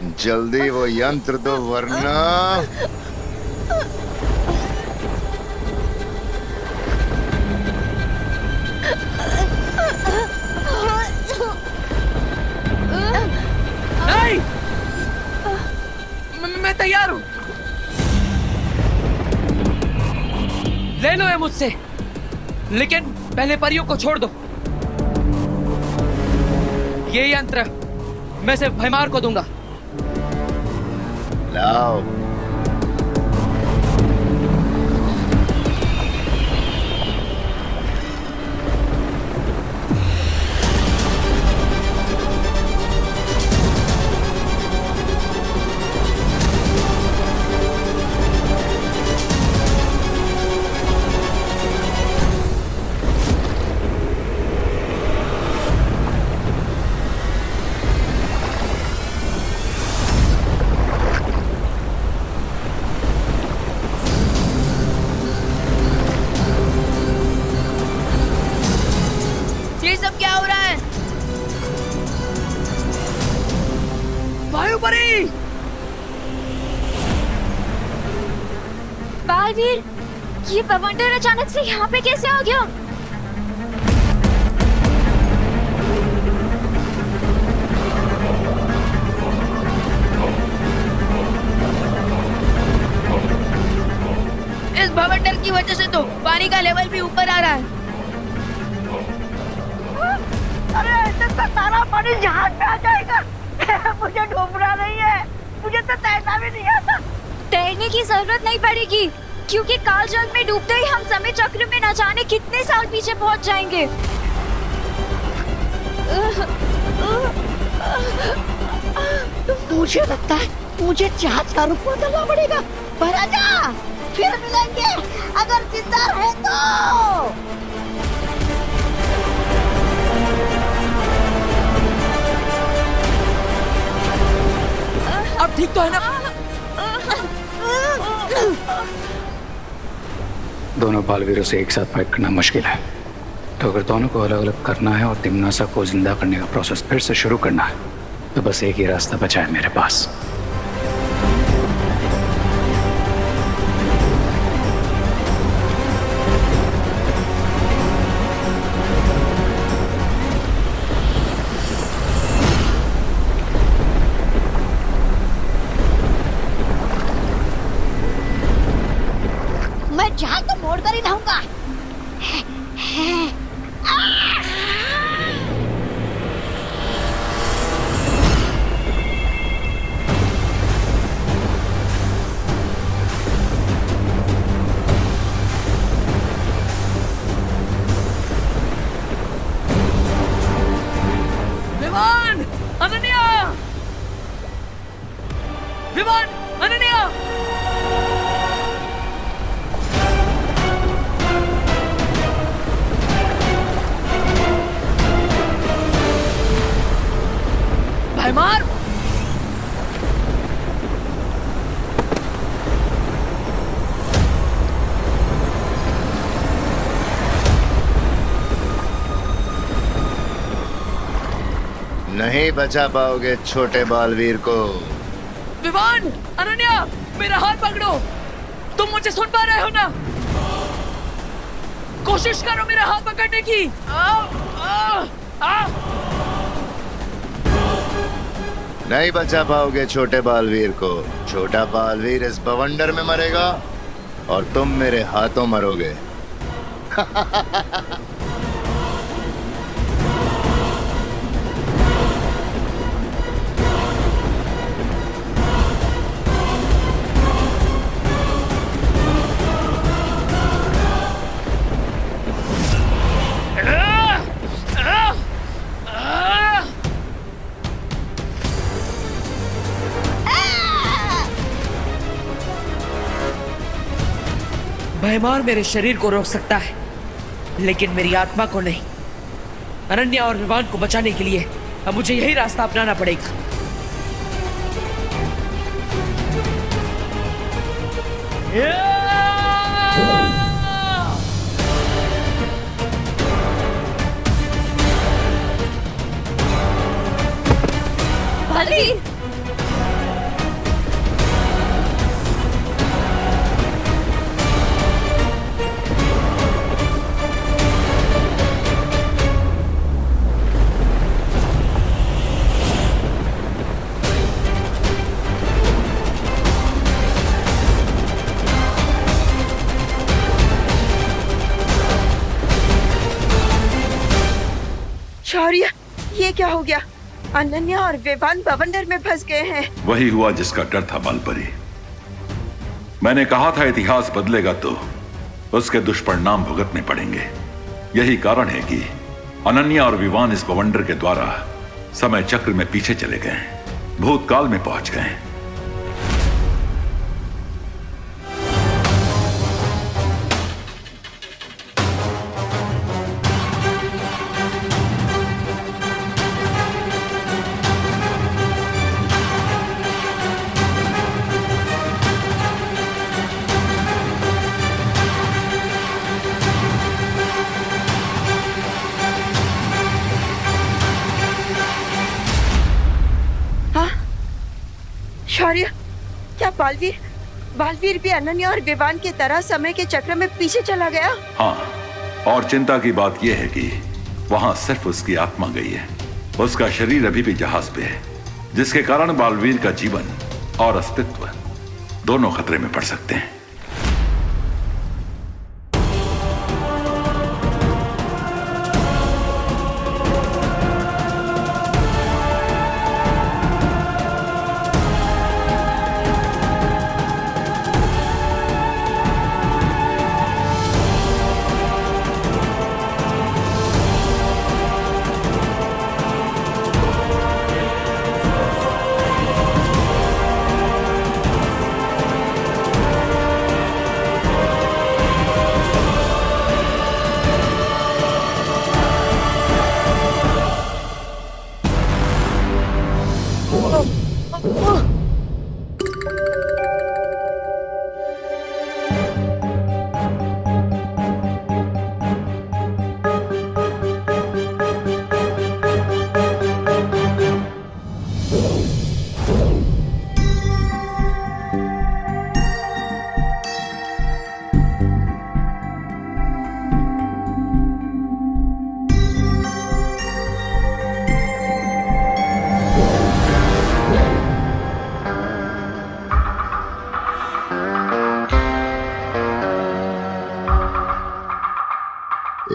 जल्दी वो यंत्र दो वरना। नहीं, मैं तैयार हूँ। ले लो ये मुझसे, लेकिन पहले परियों को छोड़ दो। ये यंत्र मैं सिर्फ भैमार को दूंगा। लाओ। ये सब क्या हो रहा है? वायुपरी! बालवीर, ये बवंडर अचानक से यहाँ पे कैसे आ गया? इस भवंडर की वजह से तो पानी का लेवल भी ऊपर आ रहा है। अरे ऐसे तो सारा पानी जहाज पे आ जाएगा। मुझे डूबना नहीं है, मुझे तो तैरना भी नहीं आता। तैरने की जरूरत नहीं पड़ेगी, क्योंकि काल जल में डूबते ही हम समय चक्र में न जाने कितने साल पीछे पहुंच जाएंगे। मुझे लगता है मुझे जहाज का रूप बदलना पड़ेगा। पर आजा, फिर मिलेंगे अगर जिंदा है तो। अब ठीक तो है ना? दोनों बालवीरों से एक साथ फाइट करना मुश्किल है, तो अगर दोनों को अलग अलग करना है और तिमनासा को जिंदा करने का प्रोसेस फिर से शुरू करना है, तो बस एक ही रास्ता बचा है मेरे पास। मैं जहाज तो मोड़ कर ही रहूंगा। विमान! अनन्या! विमान! अनन्या! भैमार! नहीं बचा पाओगे छोटे बालवीर को। विमान! अनन्या! मेरा हाथ पकड़ो। तुम मुझे सुन पा रहे हो ना? कोशिश करो मेरा हाथ पकड़ने की। नहीं बचा पाओगे छोटे बालवीर को। छोटा बालवीर इस बवंडर में मरेगा और तुम मेरे हाथों मरोगे। भैमार मेरे शरीर को रोक सकता है, लेकिन मेरी आत्मा को नहीं। अनन्या और विमान को बचाने के लिए अब मुझे यही रास्ता अपनाना पड़ेगा। बालवीर, शौर्य, ये क्या हो गया? अनन्या और विवान बवंडर में फंस गए हैं। वही हुआ जिसका डर था बालपरी। मैंने कहा था इतिहास बदलेगा तो उसके दुष्परिणाम भुगतने पड़ेंगे। यही कारण है कि अनन्या और विवान इस बवंडर के द्वारा समय चक्र में पीछे चले गए, भूतकाल में पहुंच गए। शौर्य, क्या बालवीर भी अनन्या और विवान की तरह समय के चक्र में पीछे चला गया? हाँ, और चिंता की बात यह है कि वहां सिर्फ उसकी आत्मा गई है। उसका शरीर अभी भी जहाज पे है, जिसके कारण बालवीर का जीवन और अस्तित्व दोनों खतरे में पड़ सकते हैं।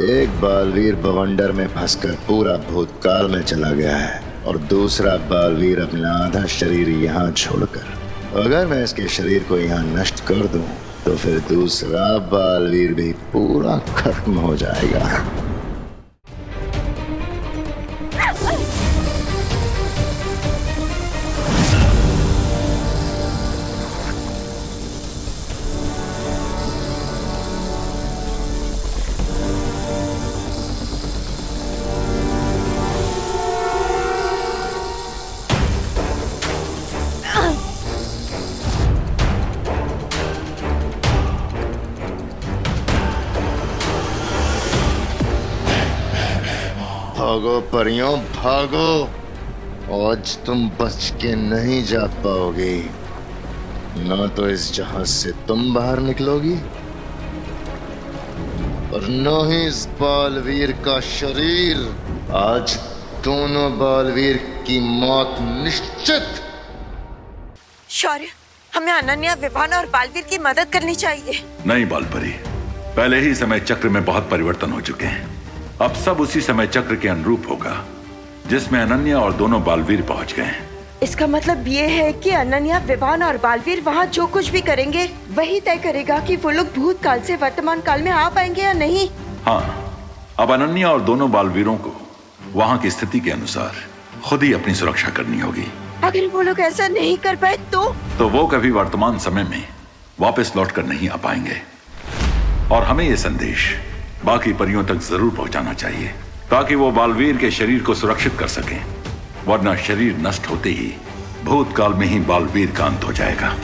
एक बालवीर बवंडर में फंसकर पूरा भूतकाल में चला गया है और दूसरा बालवीर अपना आधा शरीर यहाँ छोड़कर। अगर मैं इसके शरीर को यहाँ नष्ट कर दूं तो फिर दूसरा बालवीर भी पूरा खत्म हो जाएगा। भागो परियों भागो, आज तुम बच के नहीं जा पाओगी। ना तो इस जहाज से तुम बाहर निकलोगी और न ही इस बालवीर का शरीर। आज दोनों बालवीर की मौत निश्चित। शौर्य, हमें अनन्या, विवान और बालवीर की मदद करनी चाहिए। नहीं बालपरी, पहले ही समय चक्र में बहुत परिवर्तन हो चुके हैं। अब सब उसी समय चक्र के अनुरूप होगा जिसमें अनन्या और दोनों बालवीर पहुंच गए हैं। इसका मतलब ये है कि अनन्या, विवान और बालवीर वहाँ जो कुछ भी करेंगे वही तय करेगा कि वो लोग भूतकाल से वर्तमान काल में आ पाएंगे या नहीं। हाँ, अब अनन्या और दोनों बालवीरों को वहाँ की स्थिति के अनुसार खुद ही अपनी सुरक्षा करनी होगी। अगर वो लोग ऐसा नहीं कर पाए तो वो कभी वर्तमान समय में वापस लौटकर नहीं आ पाएंगे। और हमें ये संदेश बाकी परियों तक जरूर पहुंचाना चाहिए ताकि वो बालवीर के शरीर को सुरक्षित कर सकें, वरना शरीर नष्ट होते ही भूतकाल में ही बालवीर का अंत हो जाएगा।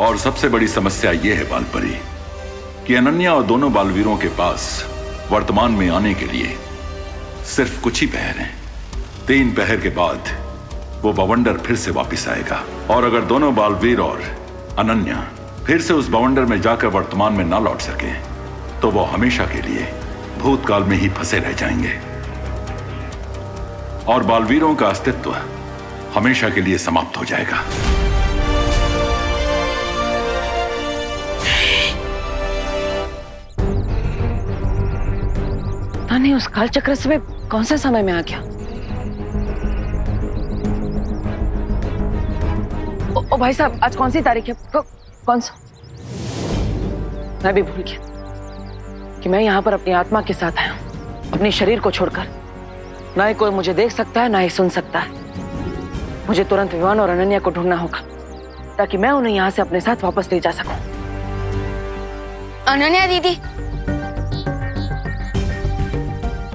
और सबसे बड़ी समस्या यह है बालपरी कि अनन्या और दोनों बालवीरों के पास वर्तमान में आने के लिए सिर्फ कुछ ही पहर हैं। 3 पहर के बाद वो बवंडर फिर से वापस आएगा। और अगर दोनों बालवीर और अनन्या फिर से उस बवंडर में जाकर वर्तमान में ना लौट सके तो वो हमेशा के लिए भूतकाल में ही फंसे रह जाएंगे और बालवीरों का अस्तित्व हमेशा के लिए समाप्त हो जाएगा। नहीं, उस काल चक्र से मैं कौन से समय में आ गया? ओ भाई साहब, आज कौन सी तारीख है? कौन सा? मैं भी भूल गया कि मैं यहाँ पर अपनी आत्मा के साथ आया हूँ, अपने शरीर को छोड़कर। ना ही कोई मुझे देख सकता है, ना ही सुन सकता है। मुझे तुरंत विवान और अनन्या को ढूंढना होगा ताकि मैं उन्हें यहाँ से अपने साथ वापस ले जा सकूं। अनन्या दीदी,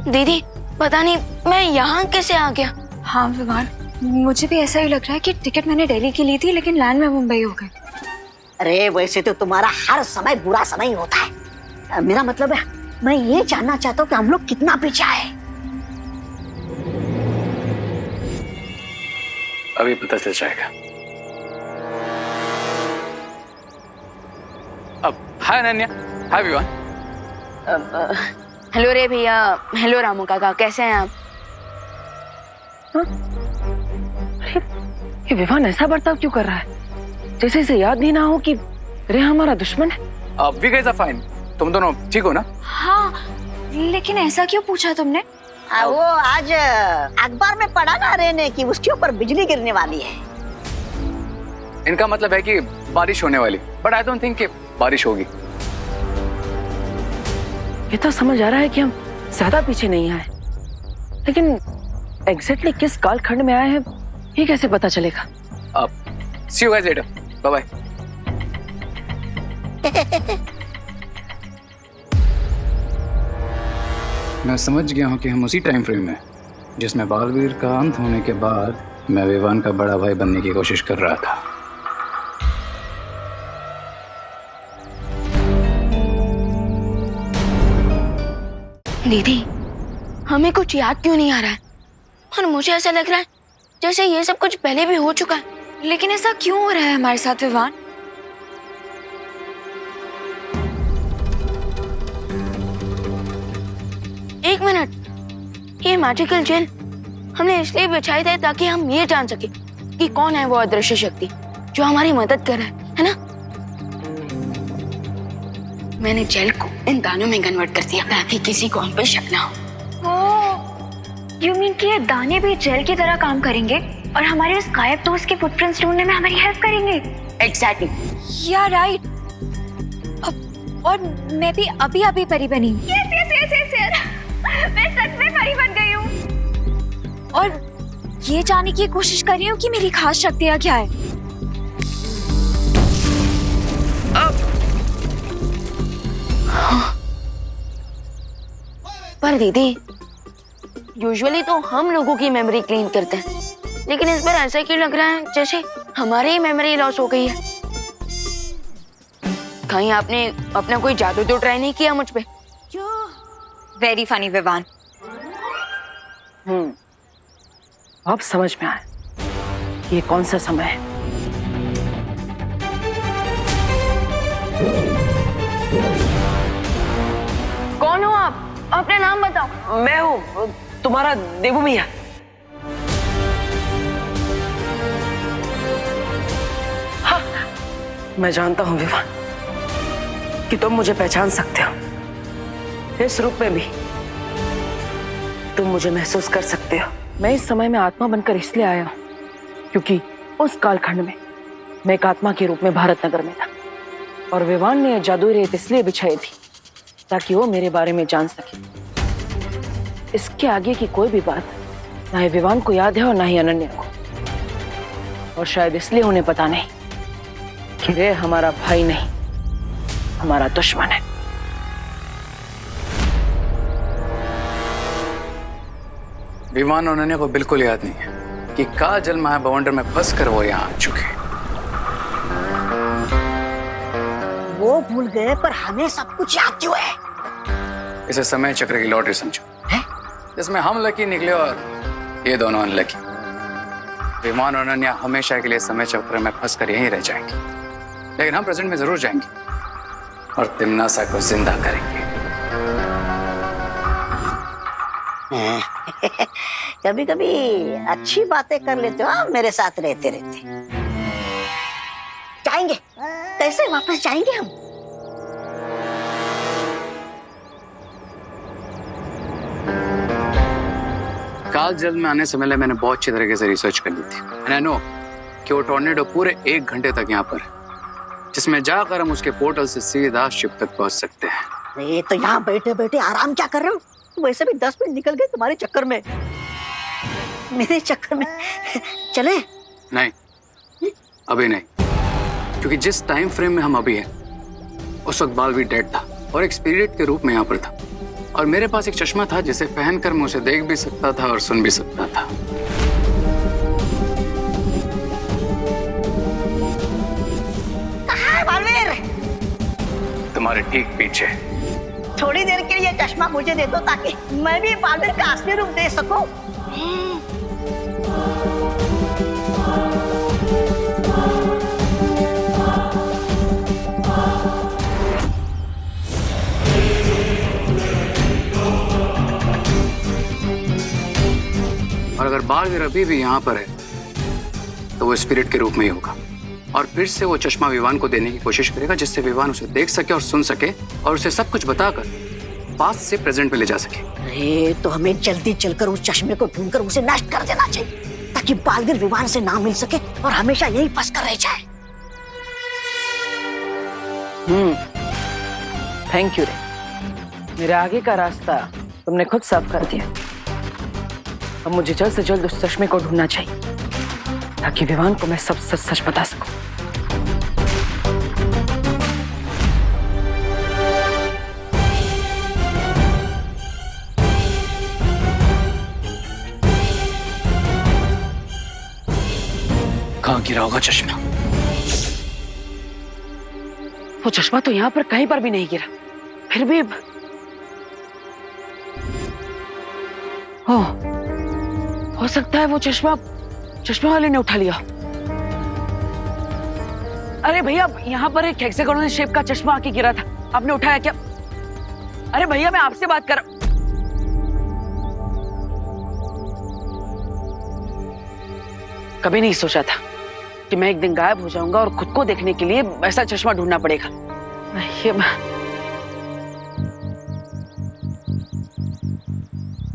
दीदी पता नहीं मैं यहाँ कैसे आ गया। हाँ विवान, मुझे भी ऐसा ही लग रहा है कि टिकट मैंने दिल्ली की ली थी लेकिन लैंड में मुंबई हो गई। अरे वैसे तो तुम्हारा हर समय बुरा समय ही होता है। मेरा मतलब है, मैं ये जानना चाहता हूँ कि हम लोग कितना पीछे आए। अभी पता चल जाएगा। अब हाय अनन्या, हाय विवान। हेलो रे भैया, हेलो रामू काका, कैसे हैं आप? ये विवान ऐसा बर्ताव क्यों कर रहा है जैसे इसे याद नहीं ना हो कि रे हमारा दुश्मन है। We guys are fine. तुम दोनों ठीक हो ना? हाँ, लेकिन ऐसा क्यों पूछा तुमने? वो आज अखबार में पढ़ा ना रे ने कि उसके ऊपर बिजली गिरने वाली है। इनका मतलब है कि बारिश होने वाली, बट आई डोंट थिंक कि बारिश होगी। ये तो समझ आ रहा है कि हम ज्यादा पीछे नहीं आए, लेकिन एग्जैक्टली किस कालखंड में आए हैं ये कैसे पता चलेगा? See you guys later, bye bye. मैं समझ गया हूँ कि हम उसी टाइम फ्रेम में जिसमें बालवीर का अंत होने के बाद मैं विवान का बड़ा भाई बनने की कोशिश कर रहा था। दीदी, हमें कुछ याद क्यों नहीं आ रहा है और मुझे ऐसा लग रहा है जैसे ये सब कुछ पहले भी हो चुका है। लेकिन ऐसा क्यों हो रहा है हमारे साथ विवान? एक मिनट, ये मैजिकल जेल हमने इसलिए बिछाई थी ताकि हम ये जान सके कि कौन है वो अदृश्य शक्ति जो हमारी मदद कर रहा है ना? मैंने जेल को इन दानों में कन्वर्ट कर दिया ताकि किसी को हम पे शक ना हो। यू मीन कि ये दाने भी जेल की तरह काम करेंगे और हमारे उस गायब दोस्त के फुटप्रिंट्स ढूंढने में हमारी हेल्प करेंगे? एग्जैक्टली। या राइट। और मैं भी अभी परी बनी। यस मैं सच में परी बन गई हूँ और ये जानने की कोशिश कर रही हूँ कि मेरी खास शक्तियाँ क्या है। पर दीदी, यूजुअली तो हम लोगों की मेमोरी क्लीन करते हैं, लेकिन इस बार ऐसा क्यों लग रहा है जैसे हमारी ही मेमोरी लॉस हो गई है? कहीं आपने अपना कोई जादू तो ट्राई नहीं किया मुझ पे? Very funny Vivaan. अब समझ में आया ये कौन सा समय है। कौन हो आप? अपना नाम बताओ। मैं हूँ तुम्हारा देवू मिया। हाँ, मैं जानता हूँ विवान कि तुम मुझे पहचान सकते हो। इस रूप में भी तुम मुझे महसूस कर सकते हो। मैं इस समय में आत्मा बनकर इसलिए आया हूँ क्योंकि उस कालखंड में मैं एक आत्मा के रूप में भारत नगर में था और विवान ने जादुई रेत इसलिए बिछाई थी ताकि वो मेरे बारे में जान सके। इसके आगे की कोई भी बात ना ही विवान को याद है और ना ही अनन्या को, और शायद इसलिए उन्हें पता नहीं कि रे हमारा भाई नहीं, हमारा दुश्मन है। विमान और अनन्या को बिल्कुल याद नहीं है कि काल जल माया बवंडर में फंस कर वो यहाँ आ चुके। वो भूल गए पर हमें सब कुछ याद क्यों है? इसे समय चक्र की लॉटरी समझो, जिसमें हम लकी निकले और ये दोनों अनलकी। विमान और अनन्या हमेशा के लिए समय चक्र में फंस कर यहीं रह जाएंगे, लेकिन हम प्रेजेंट में जरूर जाएंगे और तिमनासा को जिंदा करेंगे। कभी कभी अच्छी बातें कर लेते हो आप मेरे साथ रहते रहते। जाएंगे, कैसे वापस जाएंगे हम? काल जल में आने से पहले मैंने बहुत अच्छी तरीके से रिसर्च कर ली थी। एंड आई नो कि वो टॉर्नेडो पूरे 1 घंटे तक यहाँ पर है, जिसमें जाकर हम उसके पोर्टल से सीधा शिप तक पहुंच सकते हैं। अरे तो यहाँ बैठे बैठे आराम क्या कर रहे हो? वैसे भी 10 मिनट निकल गए तुम्हारे चक्कर में, मेरे चक्कर में। चले? नहीं, अभी नहीं, क्योंकि जिस टाइम फ्रेम में हम अभी हैं उस वक्त बालवीर डेड था और एक स्पिरिट के रूप में यहाँ पर था, और मेरे पास एक चश्मा था जिसे पहनकर मैं उसे देख भी सकता था और सुन भी सकता था। कहाँ है बालवीर? तुम्हारे ठीक पीछे। थोड़ी देर के लिए चश्मा मुझे दे दो ताकि मैं भी बालवीर का असली रूप देख सकूं। और अगर बालवीर अभी भी यहाँ पर है तो वो स्पिरिट के रूप में ही होगा, और फिर से वो चश्मा विवान को देने की कोशिश करेगा, जिससे विवान उसे देख सके और सुन सके और उसे सब कुछ बताकर पास्ट से प्रेजेंट में ले जा सके। अरे तो हमें जल्दी चलकर उस चश्मे को ढूंढकर उसे नष्ट कर देना चाहिए, ताकि बालवीर विवान से ना मिल सके और हमेशा यही फंस कर रह जाए। थैंक यू रे, मेरे आगे का रास्ता तुमने खुद साफ कर दिया। अब मुझे जल्द से जल्द उस चश्मे को ढूंढना चाहिए ताकि विवान को मैं सब सच सच बता सकूं। कहाँ गिरा होगा चश्मा? वो चश्मा तो यहाँ पर कहीं पर भी नहीं गिरा, फिर भी हो सकता है वो चश्मा वाले ने उठा लिया। अरे भैया, यहाँ पर एक हेक्सागोनल शेप का चश्मा आके गिरा था, आपने उठाया क्या? अरे भैया, मैं आपसे बात कर। कभी नहीं सोचा था कि मैं एक दिन गायब हो जाऊंगा और खुद को देखने के लिए ऐसा चश्मा ढूंढना पड़ेगा।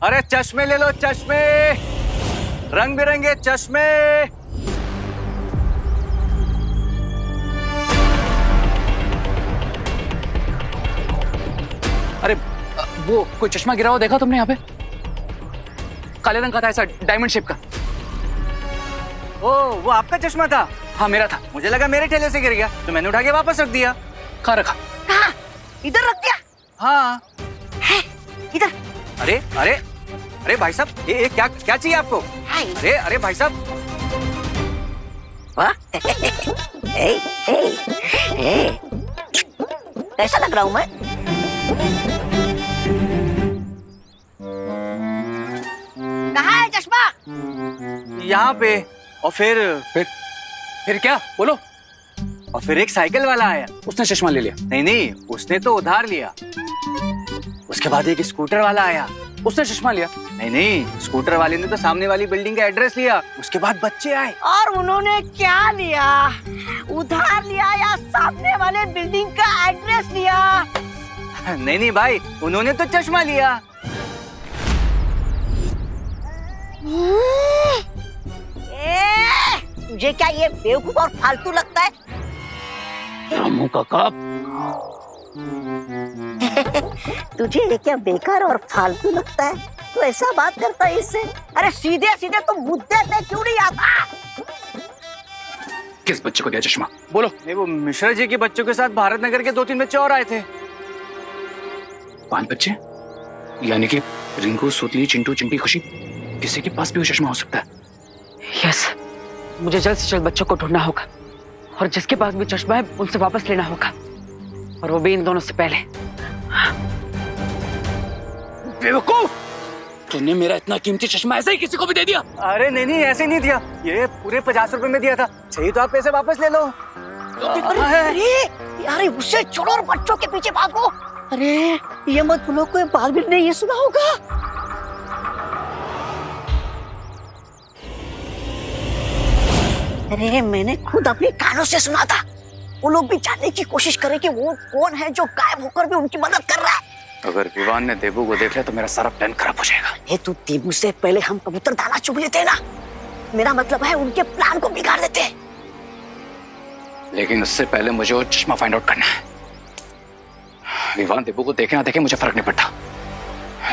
अरे चश्मे ले लो, चश्मे, रंग बिरंगे चश्मे। अरे वो कोई चश्मा गिरा हुआ देखा तुमने यहाँ पे? काले रंग का था, ऐसा डायमंड शेप का। ओ, वो आपका चश्मा था? हाँ, मेरा था। मुझे लगा मेरे ठेले से गिर गया तो मैंने उठा के वापस रख दिया। कहाँ रखा? कहाँ? इधर रख दिया? हाँ। है, इधर। अरे अरे अरे भाई साहब, ये क्या क्या चाहिए आपको? अरे अरे भाई साहब। कैसा लग रहा हूँ मैं? कहाँ है चश्मा? यहाँ पे। और फिर क्या? बोलो। और फिर एक साइकिल वाला आया, उसने चश्मा ले लिया? नहीं, उसने तो उधार लिया। उसके बाद एक स्कूटर वाला आया, उसने चश्मा लिया? नहीं, स्कूटर वाले ने तो सामने वाली बिल्डिंग का एड्रेस लिया। उसके बाद बच्चे आए। और उन्होंने क्या लिया? उधार लिया या सामने वाले बिल्डिंग का एड्रेस लिया? नहीं भाई, उन्होंने तो चश्मा लिया। तुझे क्या ये बेवकूफ और फालतू लगता है? रामू काका। तुझे ये क्या बेकार और फालतू लगता है? तो ऐसा बात करता है इससे? अरे सीधे सीधे तुम मुद्दे पे क्यों नहीं आता? किस बच्चे को दिया चश्मा? बोलो। नहीं, वो मिश्रा जी के बच्चों के साथ भारत नगर के 2-3 बच्चे और आए थे। 5 बच्चे? यानी कि रिंकू, सुतली, चिंटू, चिंटी, खुशी, किसी के पास भी वो चश्मा हो सकता है। यस, मुझे जल्द से जल्द बच्चों को ढूंढना होगा और जिसके पास भी चश्मा है उनसे वापस लेना होगा, और वो भी इन दोनों से पहले। बेवकूफ! तूने मेरा इतना कीमती चश्मा ऐसे ही किसी को भी दे दिया? अरे नहीं ऐसे नहीं दिया, ये पूरे 50 रुपए में दिया था। चाहिए तो आप पैसे वापस ले लो। अरे उसे छोड़ो और बच्चों के पीछे भागो। अरे ये मत भूलो कोई बालवीर ने ये सुना होगा। अरे मैंने खुद अपने कानों से सुना था। वो लोग भी जानने की कोशिश करें कि वो कौन है जो गायब होकर भी उनकी मदद कर रहा है। अगर विवान ने देबू को देख लिया तो मेरा सारा प्लान खराब हो जाएगा। ये तू देबू से पहले हम कबूतर दाना चुग लेते ना। मेरा मतलब है उनके प्लान को बिगाड़ देते। लेकिन उससे पहले मुझे वो चश्मा फाइंड आउट करना है। विवान देबू को देखे ना देखे मुझे फर्क नहीं पड़ता,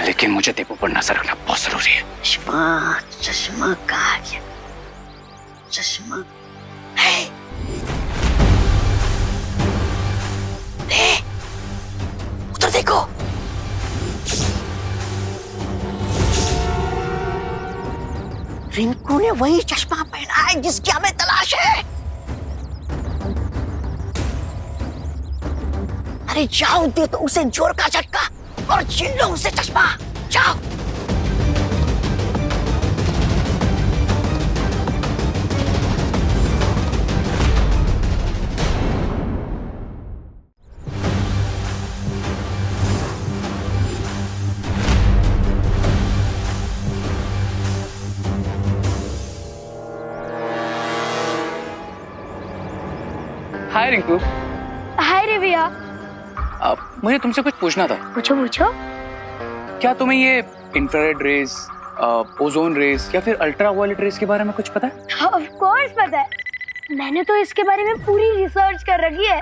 लेकिन मुझे देबू पर नजर रखना बहुत जरूरी है। चश्मा कहाँ गया? चश्मा है। उधर देखो। रिंकू ने वही चश्मा पहना है जिसकी हमें तलाश है। अरे जाओ, दे तो उसे जोर का झटका और छीन लो उसे चश्मा। जाओ। हाय रिंकू। हाय रे भैया। मुझे तुमसे कुछ पूछना था। पूछो पूछो। क्या तुम्हें ये इंफ्रारेड रेज, ओजोन रेज या फिर अल्ट्रा वायलेट रेज के बारे में कुछ पता है? ऑफ कोर्स पता है, मैंने तो इसके बारे में पूरी रिसर्च कर रखी है।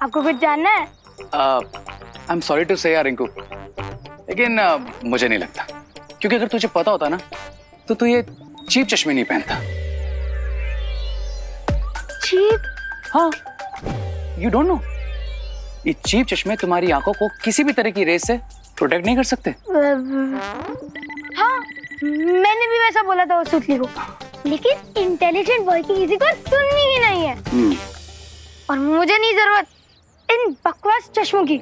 आपको कुछ जानना है? आई एम सॉरी टू से यार रिंकू, लेकिन मुझे नहीं लगता, क्योंकि अगर तुझे पता होता ना तो तू ये चीप चश्मे नहीं पहनता। चीप? हाँ, यू डोंट नो, ये चीप चश्मे तुम्हारी आंखों को किसी भी तरह की रेस से प्रोटेक्ट नहीं कर सकते। हाँ, मैंने भी वैसा बोला था उस सुतली को, लेकिन इंटेलिजेंट बॉय की किसी को सुननी ही नहीं है। और मुझे नहीं जरूरत इन बकवास चश्मों की।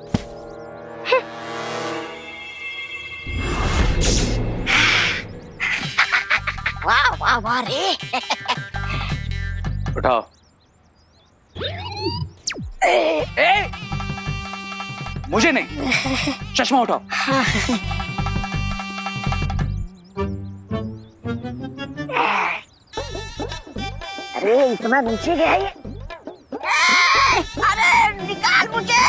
वाह वाह वाह रे। उठाओ। ए! मुझे नहीं, चश्मा उठाओ। अरे इतना नीचे गया ये। अरे निकाल मुझे।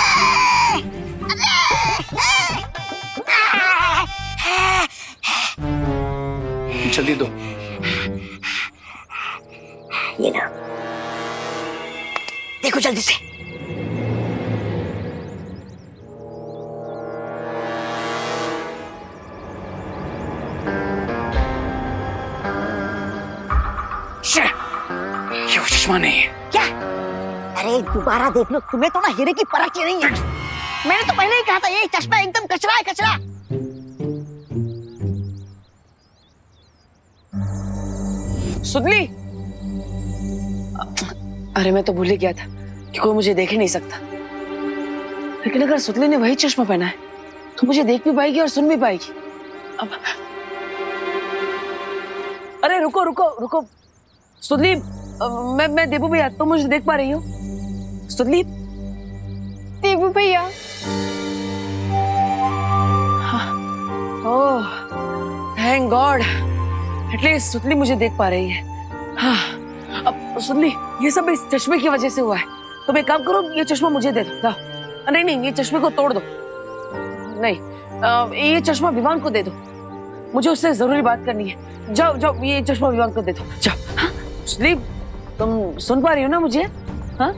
जल्दी दो। ये ना, देखो जल्दी से। ये वो चश्मा नहीं है। क्या? अरे दोबारा देख लो, तुम्हें तो ना हीरे की परख ही नहीं है। मैंने तो पहले ही कहा था ये चश्मा एकदम कचरा है, कचरा। सुतली, अरे मैं तो भूल ही गया था कि कोई मुझे देख ही नहीं सकता। लेकिन अगर सुतली ने वही चश्मा पहना है तो मुझे देख भी पाएगी और सुन भी पाएगी। अब अरे रुको रुको रुको सुतली, मैं देबू भैया, तुम मुझे देख पा रही हो? सुतली, देबू भैया। ओह थैंक गॉड, एटलीस्ट सुतली मुझे देख पा रही है। हाँ, अब सुतली, ये सब इस चश्मे की वजह से हुआ है। तुम एक काम करो, ये चश्मा मुझे दे दो। जाओ। नहीं नहीं, ये चश्मे को तोड़ दो। नहीं, ये चश्मा विवान को दे दो, मुझे उससे जरूरी बात करनी है। जाओ जाओ, ये चश्मा विवान को दे दो। जाओ। हाँ? सुतली, तुम सुन पा रही हो ना मुझे? हाँ?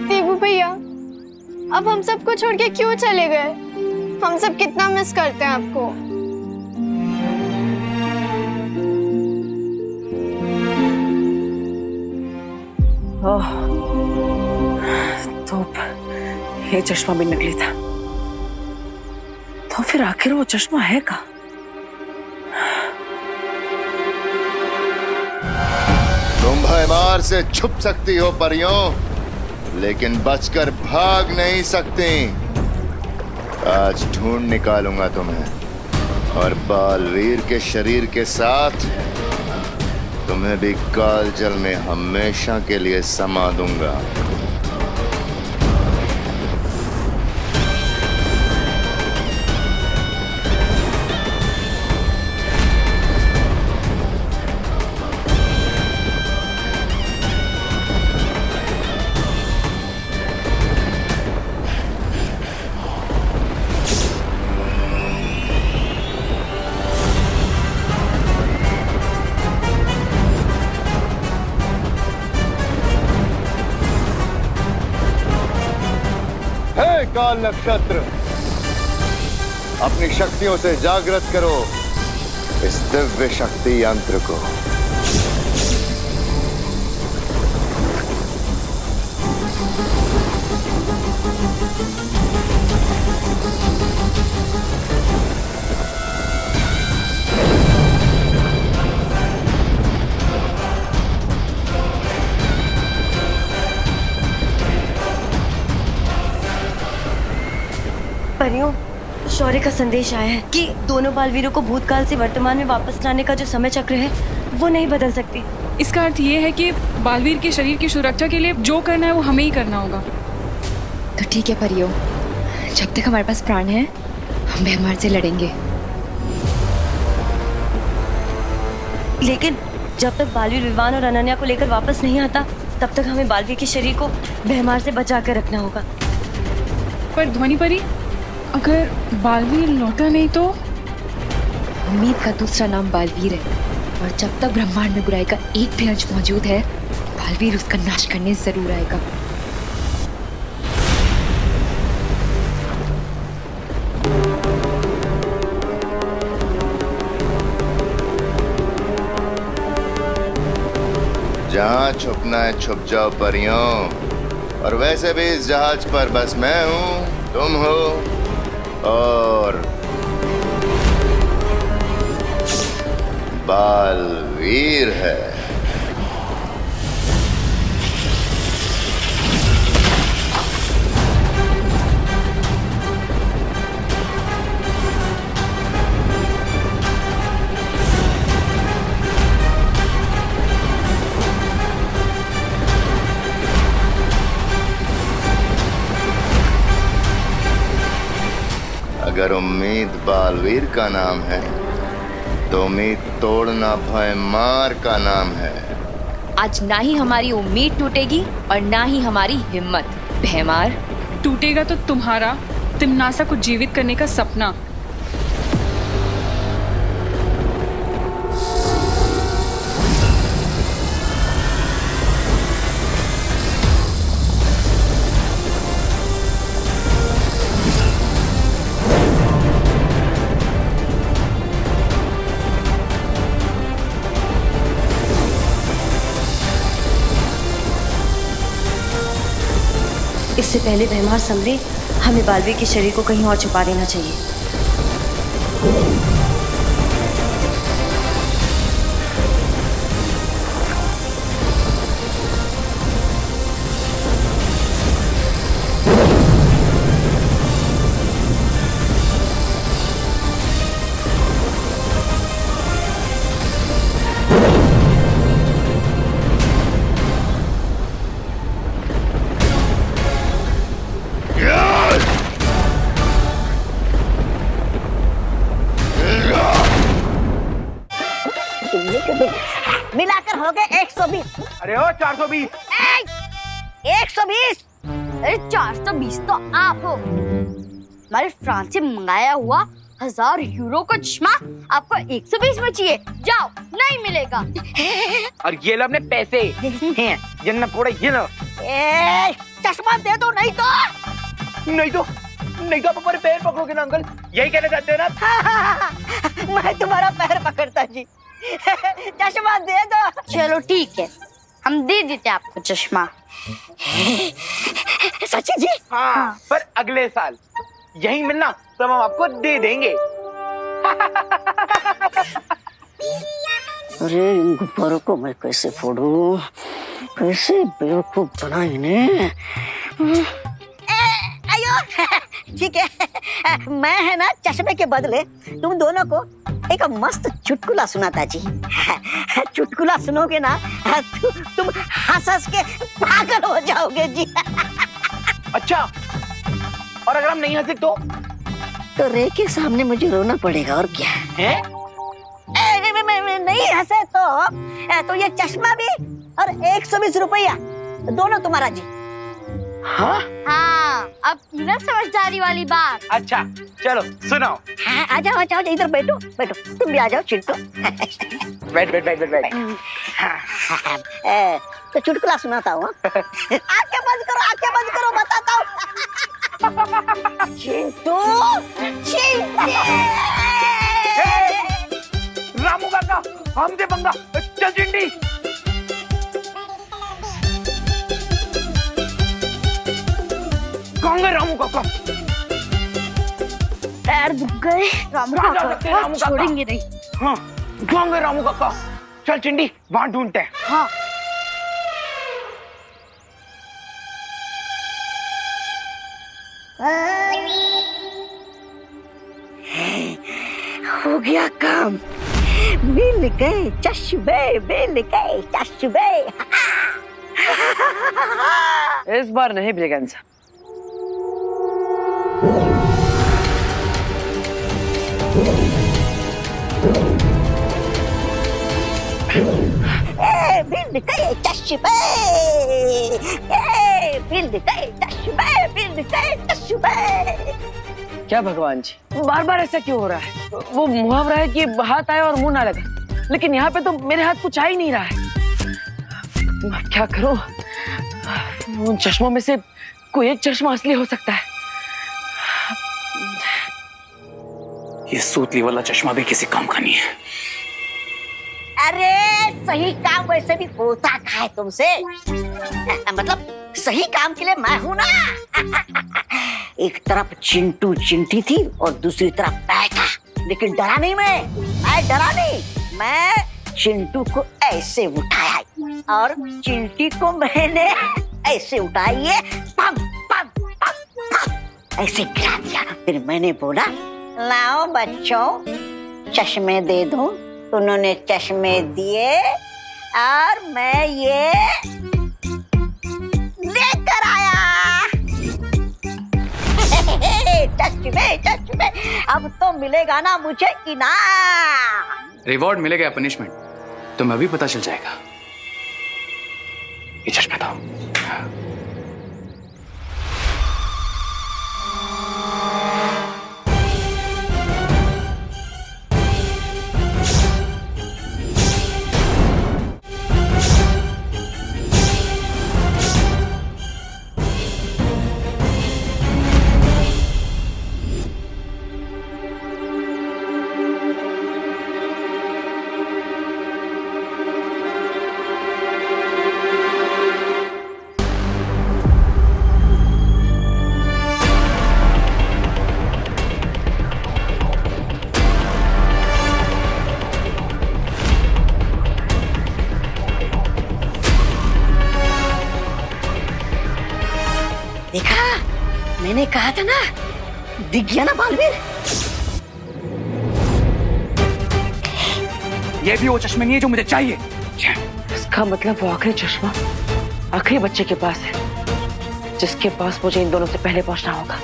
देबू भैया, अब हम सबको छोड़ के क्यों चले गए? हम सब कितना मिस करते हैं आपको। ओह, तो ये चश्मा भी नकली था। तो फिर आखिर वो चश्मा है कहाँ? भयमार से छुप सकती हो परियों, लेकिन बचकर भाग नहीं सकती। आज ढूंढ निकालूंगा तुम्हें और बालवीर के शरीर के साथ तुम्हें भी कालजल में हमेशा के लिए समा दूंगा। काल नक्षत्र, अपनी शक्तियों से जागृत करो इस दिव्य शक्ति यंत्र को। परियों, शौर्य का संदेश आया है कि दोनों बालवीरों को भूतकाल से वर्तमान में वापस लाने का जो समय चक्र है वो नहीं बदल सकती। इसका अर्थ ये है कि बालवीर के शरीर की सुरक्षा के लिए जो करना है वो हमें ही करना होगा। तो ठीक है परियों, जब तक हमारे पास प्राण है हम भयमार से लड़ेंगे। लेकिन जब तक बालवीर विवान और अनन्या को लेकर वापस नहीं आता तब तक हमें बालवीर के शरीर को भयमार से बचा कर रखना होगा। पर ध्वनि परी, अगर बालवीर लौटा नहीं तो? उम्मीद का दूसरा नाम बालवीर है, और जब तक ब्रह्मांड में बुराई का एक भी अंश मौजूद है बालवीर उसका नाश करने जरूर आएगा। जहाँ छुपना है छुप जाओ परियों, और वैसे भी इस जहाज पर बस मैं हूँ, तुम हो और बालवीर है। अगर उम्मीद बालवीर का नाम है तो उम्मीद तोड़ना भयमार का नाम है। आज ना ही हमारी उम्मीद टूटेगी और ना ही हमारी हिम्मत। भयमार, टूटेगा तो तुम्हारा तिमनासा को जीवित करने का सपना। इससे पहले भयमार समरे, हमें बालवीर के शरीर को कहीं और छुपा देना चाहिए। मिलाकर हो गए 120। अरे ओ 420। 120? अरे 420 तो आप हो। हमारे फ्रांस से मंगाया हुआ 1000 यूरो का चश्मा आपको 120 में चाहिए? जाओ, नहीं मिलेगा। और ये लो अपने पैसे हैं, ये ना पड़े, ये लो। चश्मा दे दो, नहीं तो आप हमारे पैर पकड़ोगे ना अंकल, यही कहना चाहते हो ना? मैं तुम्हारा पैर पकड़ता जी। चश्मा दे दो। चलो ठीक है, हम दे देते आपको चश्मा। सच्ची जी? हाँ, पर अगले साल यही मिलना तो हम आपको दे देंगे। अरे इन गुब्बारों को मैं कैसे फोड़ूं, कैसे बेवकूफ बना इन्हें। अयो ठीक है, मैं है ना चश्मे के बदले तुम दोनों को एक मस्त चुटकुला सुनाता जी। चुटकुला सुनोगे ना तुम हंस हंस के पागल हो जाओगे जी। अच्छा, और अगर हम नहीं हंसे तो रे के सामने मुझे रोना पड़ेगा और क्या है? नहीं हंसे तो ये चश्मा भी और 120 रुपया दोनों तुम्हारा जी। हाँ अब न समझदारी वाली बात। अच्छा चलो सुनाओ। हाँ आ जाओ इधर बैठो बैठो, तुम भी आ जाओ चिंटू। बैठ बैठ बैठ बैठ बैठ। तो चुटकुला सुनाता हूँ। आंखें बंद करो बताता हूँ। चिंटू रामू काका हमसे पंगा, चल चिंटी। कौन गए रामू काका? पैर दुख गए, रामू काका छोड़ेंगे नहीं। हाँ कौन गए रामू काका? चल चिंटी वहां ढूंढते हैं। हाँ हो गया काम, मिल गए चश्मे, मिल गए चश्मे। इस बार नहीं ब्रिगेंजा। मिल गए चश्मे, मिल गए चश्मे, मिल गए चश्मे। क्या भगवान जी, बार बार ऐसा क्यों हो रहा है? वो मुहावरा है कि हाथ आए और मुंह ना लगे, लेकिन यहाँ पे तो मेरे हाथ कुछ आ ही नहीं रहा है। मैं क्या करूं? उन चश्मों में से कोई एक चश्मा असली हो सकता है। ये सूतली वाला चश्मा भी किसी काम का नहीं है। अरे सही काम वैसे भी होता है तुमसे, मतलब सही काम के लिए मैं हूं ना। एक तरफ चिंटू चिंटी थी और दूसरी तरफ मैं था, लेकिन डरा नहीं मैं डरा नहीं। मैं चिंटू को ऐसे उठाया और चिंटी को मैंने ऐसे उठाई, पम पम पम पम ऐसे गिरा दिया। फिर मैंने बोला लाओ बच्चों चश्मे दे दो। उन्होंने चश्मे दिए और मैं ये लेकर आया। चश्मे अब तो मिलेगा ना मुझे इनाम। रिवॉर्ड मिलेगा या पनिशमेंट तुम्हें अभी पता चल जाएगा। ये चश्मा था। देखा, मैंने कहा था ना, दिख गया ना बालवीर। ये भी वो चश्मे नहीं है जो मुझे चाहिए। इसका मतलब वो आखिरी चश्मा आखिरी बच्चे के पास है, जिसके पास मुझे इन दोनों से पहले पहुंचना होगा।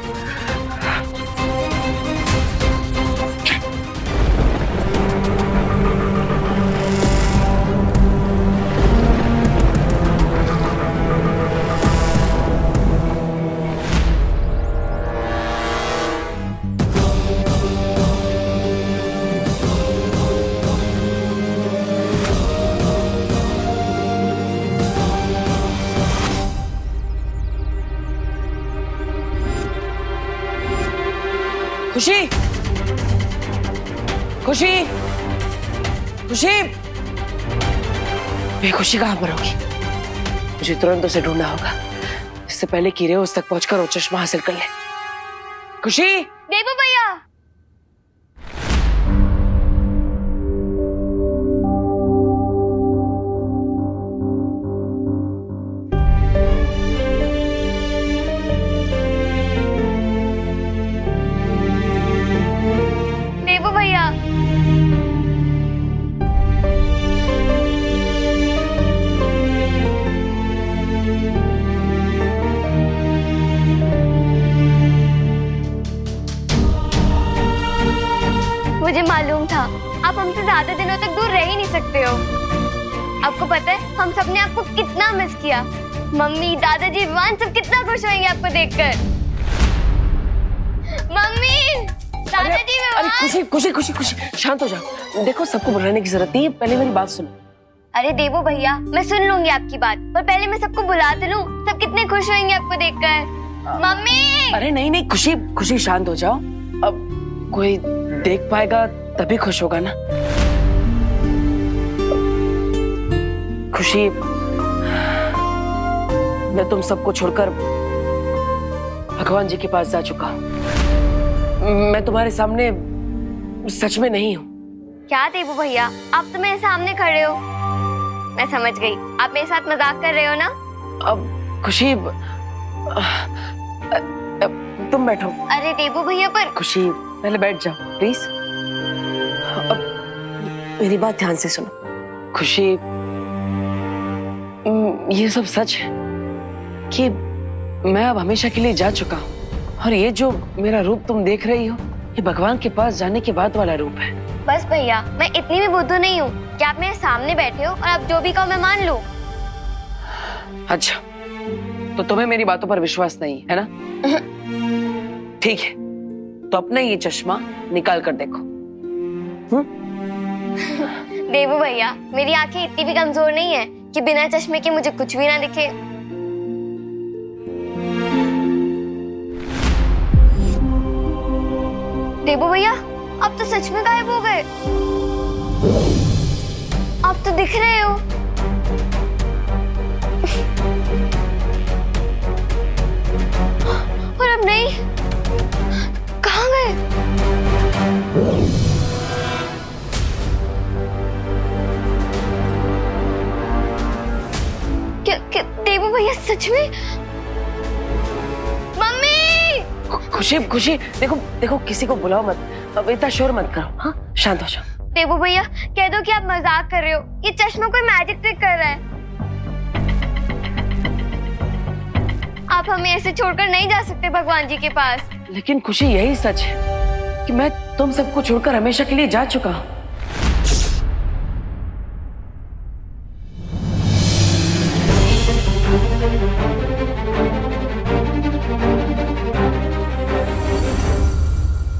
खुशी, खुशी, खुशी, बेखुशी कहाँ पर होगी? मुझे तुरंत उसे ढूंढना होगा, इससे पहले कि रे उस तक पहुंचकर वो चश्मा हासिल कर ले। खुशी, देवू भैया। मुझे मालूम था आप हमसे ज्यादा दिनों तक दूर रह ही नहीं सकते हो। आपको पता है हम सबने आपको कितना मिस किया। मम्मी, दादाजी, विवान सब कितना खुश होंगे आपको देखकर। मम्मी, दादाजी, अरे विवान। खुशी खुशी खुशी खुशी, शांत हो जाओ। देखो, सबको बुलाने की जरूरत नहीं है, पहले मेरी बात सुनो। अरे देवो भैया, मैं सुन लूंगी आपकी बात, पर पहले मैं सबको बुला तो लूं। सब कितने खुश होंगे आपको देखकर। मम्मी। अरे नहीं नहीं खुशी खुशी, शांत हो जाओ। अब कोई देख पाएगा तभी खुश होगा ना। खुशी, मैं तुम सबको छोड़कर भगवान जी के पास जा चुका हूँ। मैं तुम्हारे सामने सच में नहीं हूँ। क्या देवो भैया, आप तो मेरे सामने खड़े हो। मैं समझ गई, आप मेरे साथ मजाक कर रहे हो ना। अब खुशी, तुम बैठो। अरे देवो भैया, पर खुशी पहले बैठ जाओ प्लीज। अब मेरी बात ध्यान से सुनो। खुशी, ये सब सच है कि मैं अब हमेशा के लिए जा चुका हूँ, और ये जो मेरा रूप तुम देख रही हो, ये भगवान के पास जाने के बाद वाला रूप है। बस भैया, मैं इतनी भी बुद्धू नहीं हूँ कि आप मेरे सामने बैठे हो और आप जो भी कहो मैं मान लूं। अच्छा, तो तुम्हें मेरी बातों पर विश्वास नहीं है ना? ठीक है, तो अपना ये चश्मा निकाल कर देखो। देवो भैया, मेरी आंखें इतनी भी कमजोर नहीं है कि बिना चश्मे के मुझे कुछ भी ना दिखे। देवो भैया, आप तो सच में गायब हो गए। आप तो दिख रहे हो। और अब नहीं, कहाँ गए? क्या देवो भैया सच में? मम्मी! खुशी खुशी, देखो देखो, किसी को बुलाओ मत, अब इतना शोर मत करो। हाँ, शांत हो जाओ। देवो भैया, कह दो कि आप मजाक कर रहे हो। ये चश्मा कोई मैजिक ट्रिक कर रहा है। आप हमें ऐसे छोड़कर नहीं जा सकते भगवान जी के पास। लेकिन खुशी, यही सच है कि मैं तुम सबको छोड़कर हमेशा के लिए जा चुका हूँ।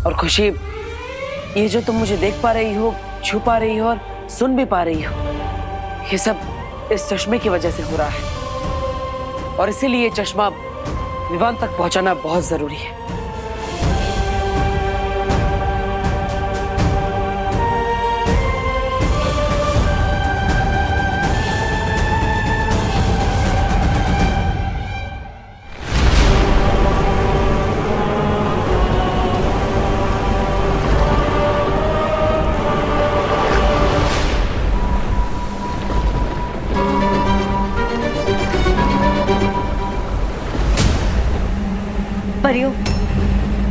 और खुशी, ये जो तुम मुझे देख पा रही हो, छू पा रही हो और सुन भी पा रही हो, ये सब इस चश्मे की वजह से हो रहा है, और इसीलिए ये चश्मा विवान तक पहुंचाना बहुत जरूरी है। परियों,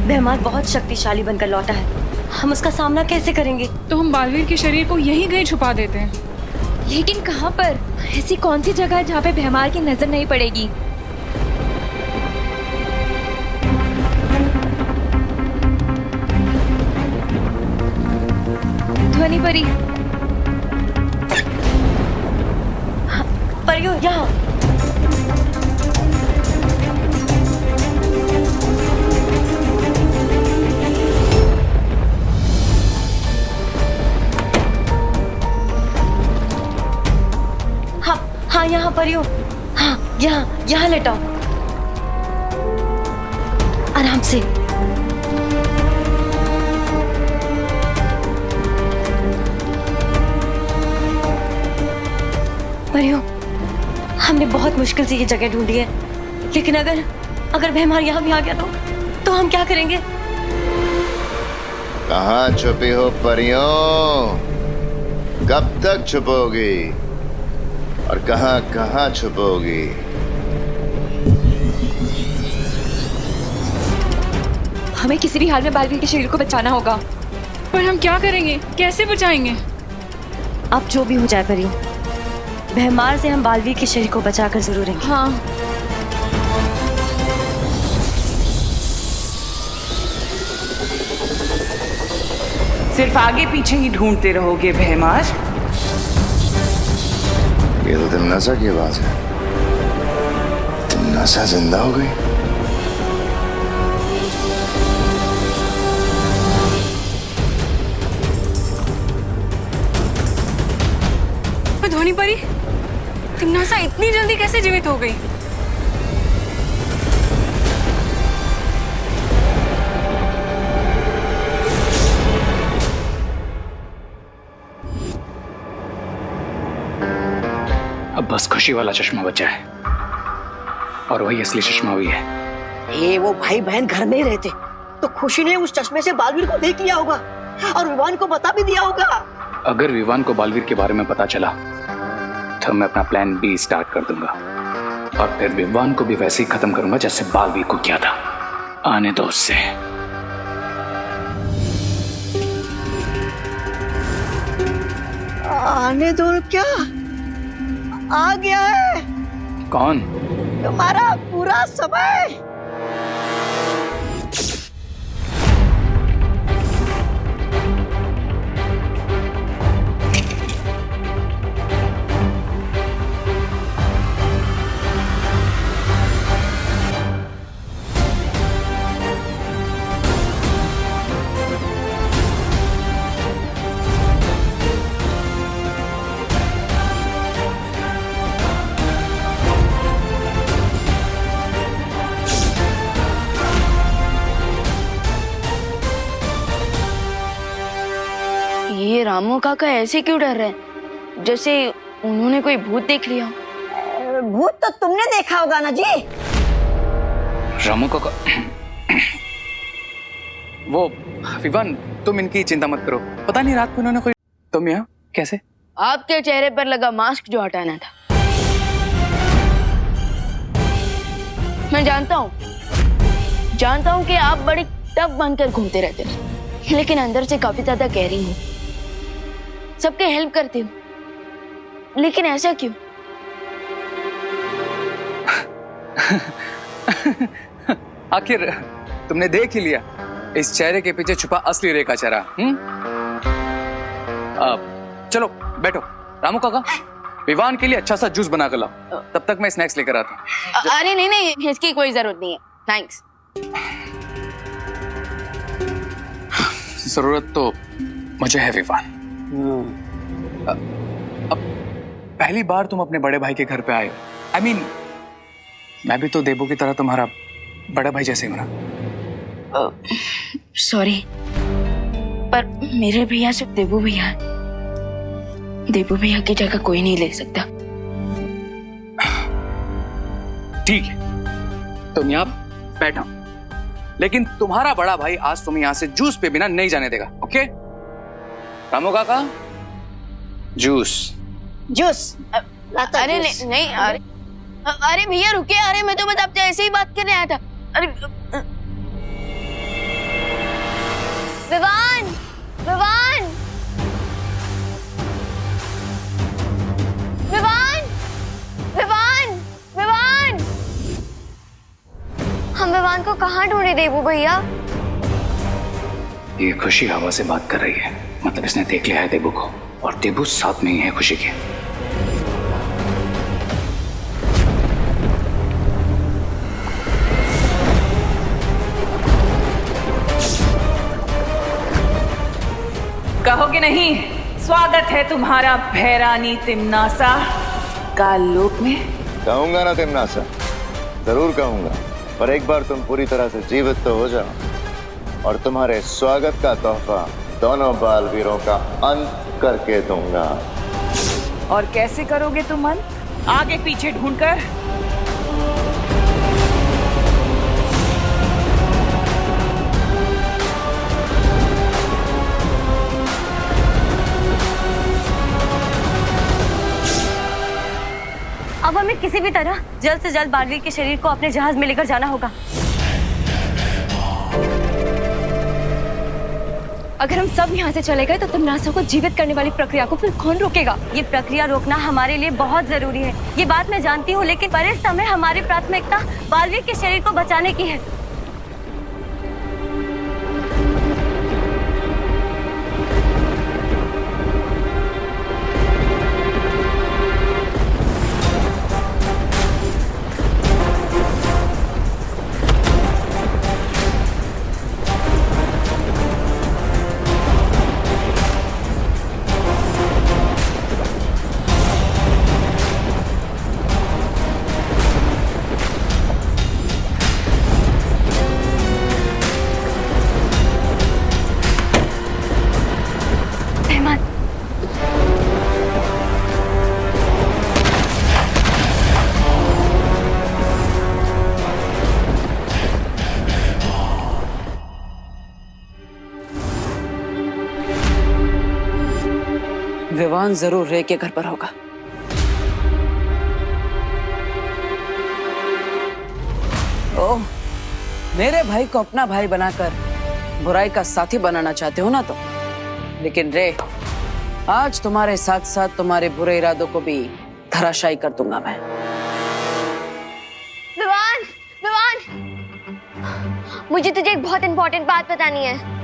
बेहमार बहुत शक्तिशाली बनकर लौटा है। हम उसका सामना कैसे करेंगे? तो हम बालवीर के शरीर को यहीं कहीं छुपा देते हैं। लेकिन कहाँ पर? ऐसी कौन सी जगह है जहाँ पे भैमार की नजर नहीं पड़ेगी? ध्वनि परी। परियों, यहाँ। हाँ, यहाँ परियों। हाँ, यहाँ यहाँ लेटाओ, आराम से। परियों, हमने बहुत मुश्किल से ये जगह ढूंढी है, लेकिन अगर भैमार यहाँ भी आ गया तो हम क्या करेंगे? कहाँ छुपी हो परियों? कब तक छुपोगी और कहाँ कहाँ छुपोगी? हमें किसी भी हाल में बालवीर के शरीर को बचाना होगा। पर हम क्या करेंगे? कैसे बचाएंगे? अब जो भी हो जाए परियों, भैमार से हम बालवीर के शरीर को बचाकर जरूर रहेंगे। हाँ। सिर्फ आगे पीछे ही ढूंढते रहोगे भैमार? ये तो तिमनासा की आवाज है। तिमनासा जिंदा हो गई। ध्वनि परी, तिमनासा इतनी जल्दी कैसे जीवित हो गई? अब बस खुशी वाला चश्मा बचा है, और वही असली चश्मा भी है। ये वो भाई बहन घर में ही रहते तो खुशी ने उस चश्मे से बालवीर को देख लिया होगा और विवान को बता भी दिया होगा। अगर विवान को बालवीर के बारे में पता चला तो मैं अपना प्लान बी स्टार्ट कर दूंगा, और फिर विवान को भी वैसे ही खत्म करूंगा जैसे बालवीर को किया था। आने दो उससे। आने दो क्या? आ गया है कौन? तुम्हारा पूरा समय। ये रामू काका ऐसे क्यों डर रहे हैं, जैसे उन्होंने कोई भूत देख लिया? भूत तो तुमने देखा होगा ना जी। रामू का वो विवान, तुम इनकी चिंता मत करो। पता नहीं रात को इन्होंने कोई। तुम यहाँ कैसे? आपके चेहरे पर लगा मास्क जो हटाना था। मैं जानता हूँ कि आप बड़ी टफ बनकर घूमते रहते हैं, लेकिन अंदर से काफी ज्यादा गहरी हूँ। सबके हेल्प करती हूँ, लेकिन ऐसा क्यों? आखिर तुमने देख ही लिया इस चेहरे के पीछे छुपा असली रेखा चेहरा। चलो बैठो। रामू काका, विवान के लिए अच्छा सा जूस बना कर लाओ, तब तक मैं स्नैक्स लेकर आता हूँ। अरे नहीं, इसकी कोई जरूरत नहीं है, थैंक्स। जरूरत तो मुझे है विवान। अब पहली बार तुम अपने बड़े भाई के घर पे आए हो। I mean, मैं भी तो देबू की तरह तुम्हारा बड़ा भाई जैसे हूं ना। सॉरी, पर मेरे भैया सिर्फ देबू भैया है। देबू भैया की जगह कोई नहीं ले सकता। ठीक है, तुम यहाँ बैठो, लेकिन तुम्हारा बड़ा भाई आज तुम्हें यहाँ से जूस पे बिना नहीं जाने देगा। ओके रामू काका, जूस। अरे नहीं, अरे भैया रुके। अरे मैं तो बस आपसे ऐसे ही बात करने आया था। अरे विवान, हम विवान को कहाँ ढूंढे देबू भैया? ये खुशी हवा से बात कर रही है, मतलब इसने देख लिया है देबू को, और देबू साथ में ही है खुशी के। कहोगे नहीं, स्वागत है तुम्हारा भैरानी तिमनासा काल लोक में। कहूंगा ना तिमनासा, जरूर कहूंगा, पर एक बार तुम पूरी तरह से जीवित तो हो जाओ और तुम्हारे स्वागत का तोहफा दोनों बालवीरों का अंत करके दूंगा। और कैसे करोगे तुम अंत? आगे पीछे ढूंढकर? अब हमें किसी भी तरह जल्द से जल्द बालवीर के शरीर को अपने जहाज में लेकर जाना होगा। अगर हम सब यहाँ से चले गए तो तिमनासा को जीवित करने वाली प्रक्रिया को फिर कौन रोकेगा? ये प्रक्रिया रोकना हमारे लिए बहुत जरूरी है, ये बात मैं जानती हूँ, लेकिन पर इस समय हमारी प्राथमिकता बालवीर के शरीर को बचाने की है। विवान जरूर रे के घर पर होगा। ओह, मेरे भाई को अपना भाई बनाकर बुराई का साथी बनाना चाहते हो ना तो, लेकिन रे आज तुम्हारे साथ साथ तुम्हारे बुरे इरादों को भी धराशायी कर दूंगा मैं। विवान, विवान, मुझे तुझे एक बहुत इंपॉर्टेंट बात बतानी है।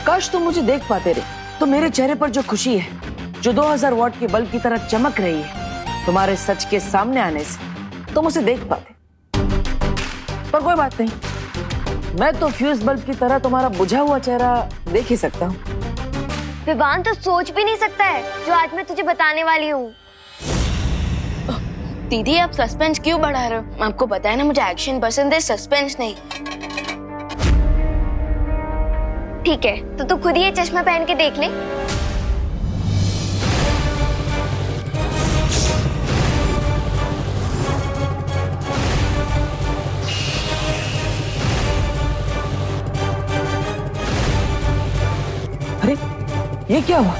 काश तुम मुझे देख पाते रे, तो मेरे चेहरे पर जो खुशी है, जो 2000 वॉट के बल्ब की तरह चमक रही है तुम्हारे सच के सामने आने से, तुम उसे देख पाते। पर कोई बात नहीं, मैं तो फ्यूज बल्ब की तरह तुम्हारा बुझा हुआ चेहरा देख ही सकता हूँ। विवान तो सोच भी नहीं सकता है जो आज मैं तुझे बताने वाली हूँ। दीदी आप सस्पेंस क्यों बढ़ा रहे हो? आपको पता है ना मुझे एक्शन पसंद है, सस्पेंस नहीं। ठीक है, तो तू खुद ही ये चश्मा पहन के देख ले। अरे ये क्या हुआ?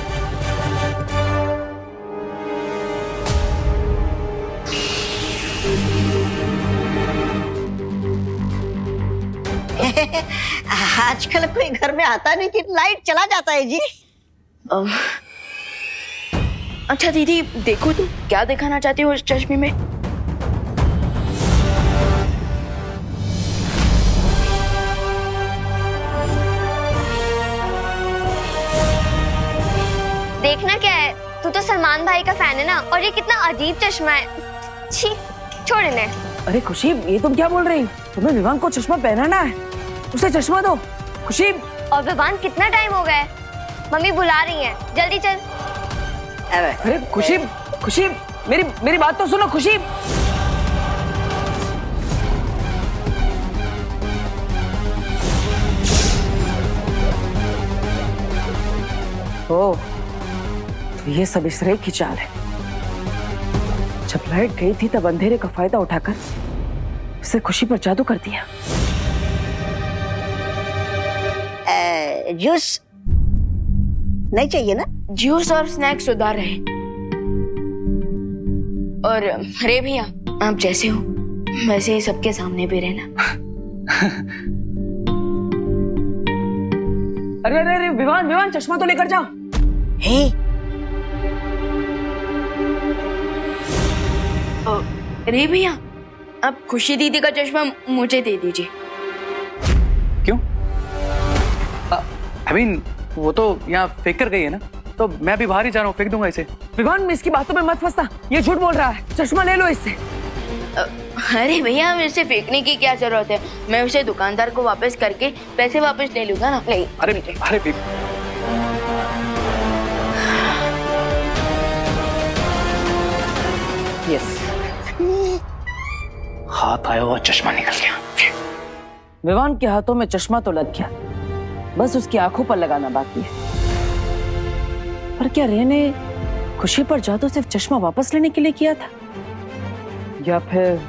आजकल कोई घर में आता नहीं कि लाइट चला जाता है जी। अच्छा दीदी देखो, तुम क्या दिखाना चाहती हो इस चश्मे में? देखना क्या है, तू तो सलमान भाई का फैन है ना, और ये कितना अजीब चश्मा है। छी, छोड़ इन्हें। अरे खुशी, ये तुम क्या बोल रही हो? तुम्हें विवान को चश्मा पहनाना है, उसे चश्मा दो। खुशी। और विवान कितना टाइम हो गया है? मम्मी बुला रही है, जल्दी चल। अरे खुशी, खुशी मेरी बात तो सुनो खुशी। ओह, तो ये सब इस रेख की चाल है। जब लाइट गई थी तब अंधेरे का फायदा उठाकर उससे खुशी पर जादू कर दिया। जूस नहीं चाहिए ना? जूस और स्नैक्स उधार रहे। और अरे भैया, आप जैसे हो वैसे ही सबके सामने भी रहना। अरे अरे अरे विवान चश्मा तो लेकर जाओ। हे अरे भैया, आप खुशी दीदी का चश्मा मुझे दे दीजिए। क्यों? I mean, वो तो यहाँ फेंक कर गई है ना, तो मैं अभी बाहर ही जा रहा हूँ, फेंक दूंगा इसे। विवान, मैं इसकी बातों में मत फंसना, ये झूठ बोल रहा है। चश्मा ले लो इससे। अरे भैया, इसे फेंकने की क्या जरूरत है? मैं उसे दुकानदार को वापस करके पैसे वापस ले लूंगा ना। नहीं, अरे यस, हाथ आया हुआ चश्मा निकल गया। विवान के हाथों में चश्मा तो लग गया, बस उसकी आंखों पर लगाना बाकी है। पर क्या रे ने खुशी पर जादू सिर्फ चश्मा वापस लेने के लिए किया था, या फिर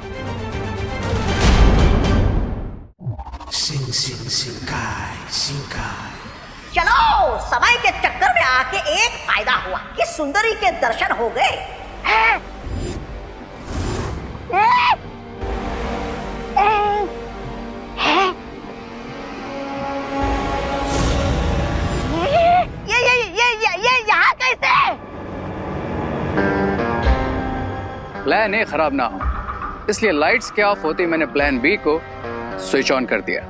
चलो, समय के चक्कर में आके एक फायदा हुआ कि सुंदरी के दर्शन हो गए। ये यहाँ कैसे? प्लान ए खराब ना हो, इसलिए लाइट्स के ऑफ होते ही मैंने प्लान बी को स्विच ऑन कर दिया।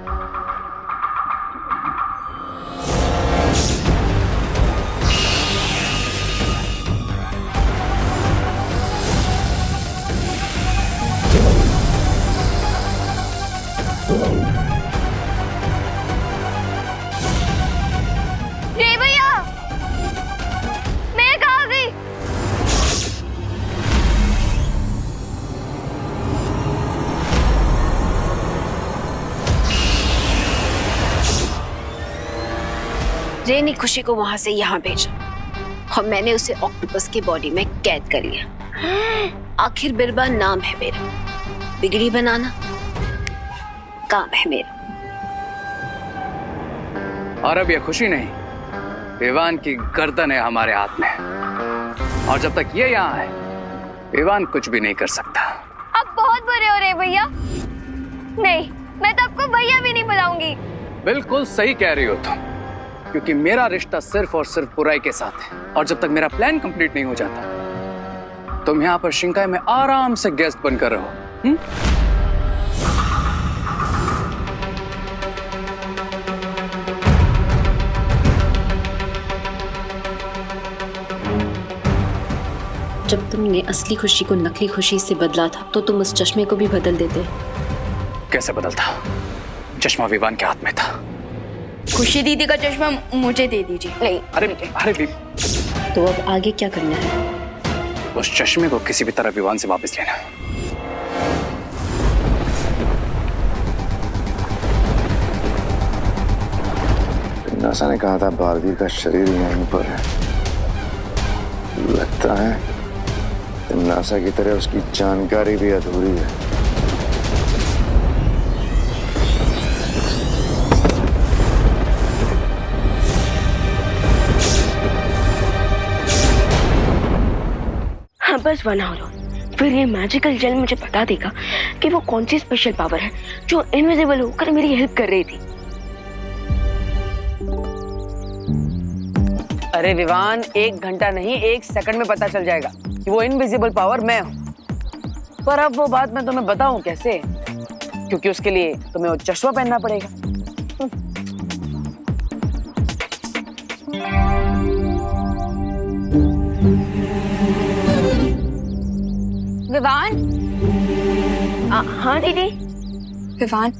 रे भैया, मैं कहाँ गई? रे ने खुशी को वहां से यहाँ भेजा और मैंने उसे ऑक्टोपस की बॉडी में कैद कर लिया। आखिर बिरबा नाम है मेरा, बिगड़ी बनाना काम है मेरा। और अब ये खुशी नहीं, विवान की गर्दन है हमारे हाथ में, और जब तक ये यहाँ है विवान कुछ भी नहीं कर सकता। आप बहुत बुरे हो रहे हैं भैया। नहीं, मैं तो आपको भैया भी नहीं बुलाऊंगी। बिल्कुल सही कह रही हो तुम, क्योंकि मेरा रिश्ता सिर्फ और सिर्फ बुराई के साथ है, और जब तक मेरा प्लान कंप्लीट नहीं हो जाता तुम यहाँ पर शिंकाई में आराम से गेस्ट बनकर रहो। जब तुमने असली खुशी को नकली खुशी से बदला था तो तुम उस चश्मे को भी बदल देते। कैसे बदलता? चश्मा विवान के हाथ में था। खुशी दीदी का चश्मा मुझे दे दीजिए। नहीं। अरे तो अब आगे क्या करना है? उस चश्मे को किसी भी तरह विवान से वापस लेना। नासा ने कहा था बालवीर का शरीर यहीं पर है। लगता है नासा की तरह उसकी जानकारी भी अधूरी है। हाँ बस 1 आवर फिर ये मैजिकल जेल मुझे बता देगा कि वो कौन सी स्पेशल पावर है जो इनविजिबल होकर मेरी हेल्प कर रही थी। अरे विवान, 1 घंटा नहीं 1 सेकंड में पता चल जाएगा कि वो इनविजिबल पावर मैं हूँ। पर अब वो बात मैं तुम्हें बताऊं कैसे, क्योंकि उसके लिए तुम्हें वो चश्मा पहनना पड़ेगा। विवान। हाँ दीदी। विवान,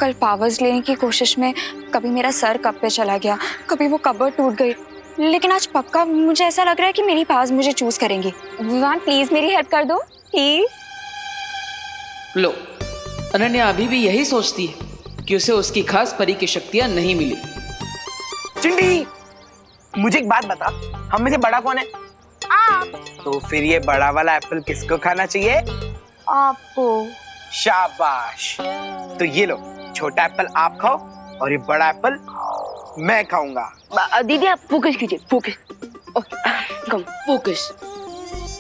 कल पावर्स लेने की कोशिश में कभी मेरा सर कप पे चला गया, कभी वो कबर टूट गई, लेकिन आज पक्का मुझे ऐसा लग रहा है कि मेरी पावर्स मुझे चूज करेंगी। विवान प्लीज मेरी हेल्प कर दो प्लीज। लो, अनन्या अभी भी यही सोचती है कि उसे उसकी खास परी की शक्तियां नहीं मिली। चिंटी, मुझे एक बात बता, हम में से बड़ा कौन है? आप। तो फिर ये बड़ा वाला एप्पल किसको खाना चाहिए? आपको। शाबाश। तो ये लो, छोटा एप्पल आप खाओ और ये बड़ा एप्पल मैं खाऊंगा। दीदी आप फोकस कीजिए,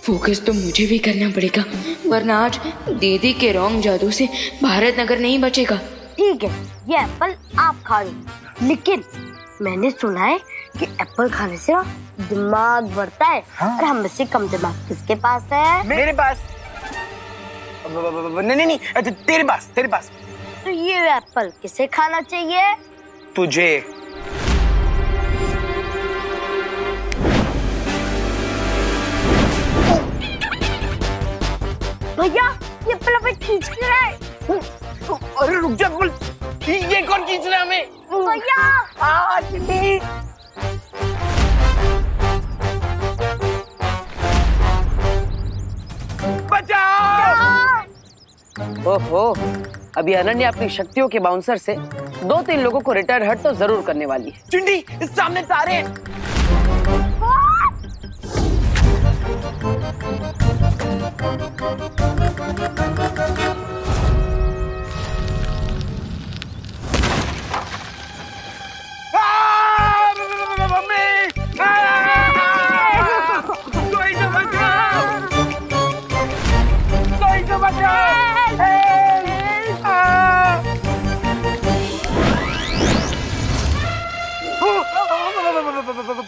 फोकस तो मुझे भी करना पड़ेगा, वरना आज दीदी के रॉन्ग जादू से भारत नगर नहीं बचेगा। ठीक है, ये एप्पल आप खा लो, लेकिन मैंने सुना है कि एप्पल खाने से ना दिमाग बढ़ता है। हाँ? और हम में से कम दिमाग किसके पास है? मेरे पास। नहीं, तेरे पास। तो ये एप्पल किसे खाना चाहिए? तुझे। भैया ये एप्पल हमें खींच क्यों रहा है? अरे रुक जा, ये कौन खींच रहा है हमें? भैया। चिंटी। बचाओ! ओहो, अभी अनन्या अपनी शक्तियों के बाउंसर से 2-3 लोगों को रिटायर हट तो जरूर करने वाली है। चिंटी, इस सामने तारे हैं।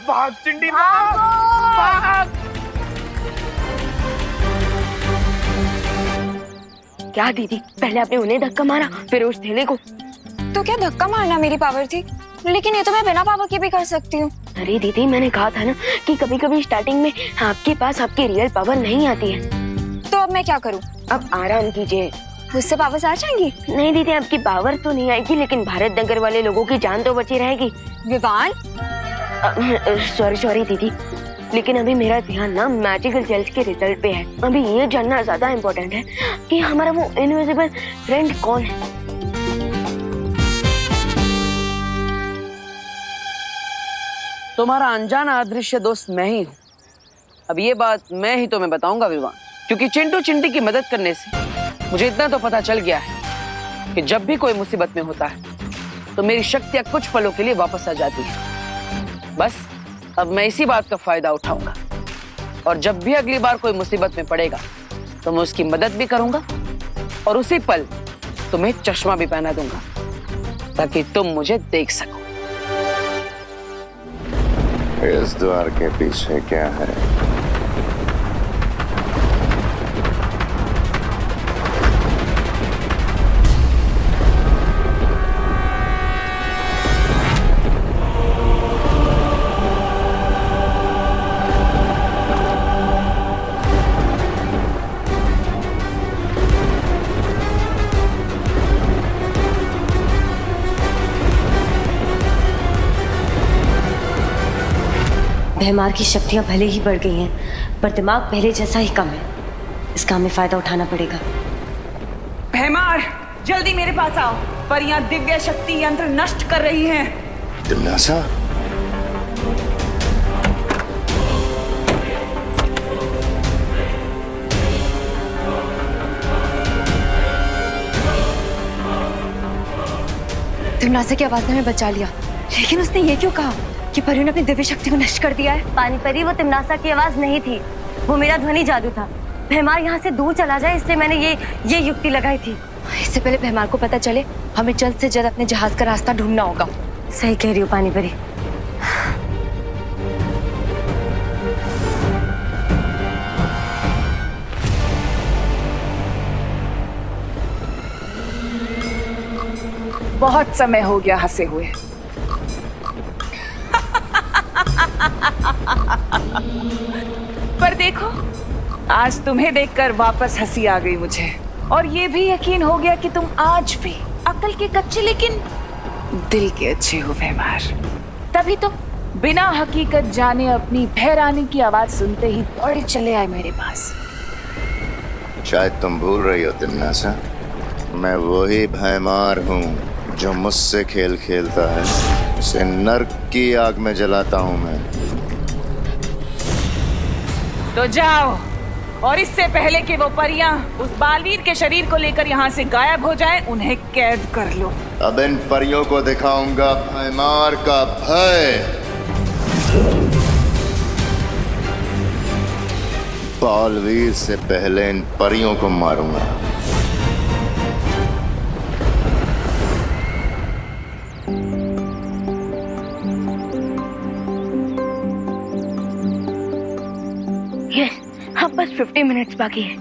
भाग चिंटी, भाग! क्या दीदी, पहले आपने उन्हें धक्का मारा फिर उस थैले को। तो क्या धक्का मारना मेरी पावर थी? लेकिन ये तो मैं बिना पावर के भी कर सकती हूँ। अरे दीदी, मैंने कहा था ना कि कभी कभी स्टार्टिंग में आपके पास आपकी रियल पावर नहीं आती है। तो अब मैं क्या करूँ? अब आराम कीजिए, मुझसे पावर्स आ जाएंगी? नहीं दीदी, आपकी पावर तो नहीं आएगी, लेकिन भारत नगर वाले लोगों की जान तो बची रहेगी। विवान, सॉरी दीदी, लेकिन अभी मेरा ध्यान ना मैजिकल जेल्स के रिजल्ट पे है। अभी ये जानना ज्यादा इम्पोर्टेंट है कि हमारा वो इनविजिबल फ्रेंड कौन है। तुम्हारा अनजाना अदृश्य दोस्त मैं ही हूँ। अब ये बात मैं ही तुम्हें बताऊंगा विवान, क्योंकि चिंटू चिंटी की मदद करने से मुझे इतना तो पता चल गया है कि जब भी कोई मुसीबत में होता है तो मेरी शक्तियां कुछ पलों के लिए वापस आ जाती है। बस अब मैं इसी बात का फायदा उठाऊंगा और जब भी अगली बार कोई मुसीबत में पड़ेगा तो मैं उसकी मदद भी करूंगा और उसी पल तुम्हें चश्मा भी पहना दूंगा ताकि तुम मुझे देख सको। इस द्वार के पीछे क्या है? भैमार की शक्तियां भले ही बढ़ गई हैं, पर दिमाग पहले जैसा ही कम है। इस काम में फायदा उठाना पड़ेगा। भैमार, जल्दी मेरे पास आओ। परियां दिव्य शक्ति यंत्र नष्ट कर रही हैं। तिम्नासा, तिम्नासा की आवाज ने हमें बचा लिया, लेकिन उसने ये क्यों कहा कि परियों ने अपनी दिव्य शक्ति को नष्ट कर दिया है? पानी परी, वो तिमनासा की आवाज नहीं थी, वो मेरा ध्वनि जादू था। भैमार यहाँ से दूर चला जाए इसलिए मैंने ये युक्ति लगाई थी। इससे पहले भैमार को पता चले हमें जल्द से जल्द अपने जहाज का रास्ता ढूंढना होगा। सही कह रही हो पानी परी। बहुत समय हो गया हंसे हुए। पर देखो, आज तुम्हें देखकर वापस हंसी आ गई मुझे, और ये भी यकीन हो गया कि तुम आज भी अकल के कच्चे लेकिन दिल के अच्छे हो भैमार। तभी तो बिना हकीकत जाने अपनी भैरानी की आवाज सुनते ही दौड़े चले आए मेरे पास। शायद तुम भूल रही हो तिम्नासा, मैं वही भैमार हूँ जो मुझसे खेल खेलता है, उसे नर्क की आग में जलाता हूँ मैं। तो जाओ, और इससे पहले कि वो परियां उस बालवीर के शरीर को लेकर यहाँ से गायब हो जाएं, उन्हें कैद कर लो। अब इन परियों को दिखाऊंगा भैमार का भय। बालवीर से पहले इन परियों को मारूंगा। अब बस 50 मिनट्स बाकी है।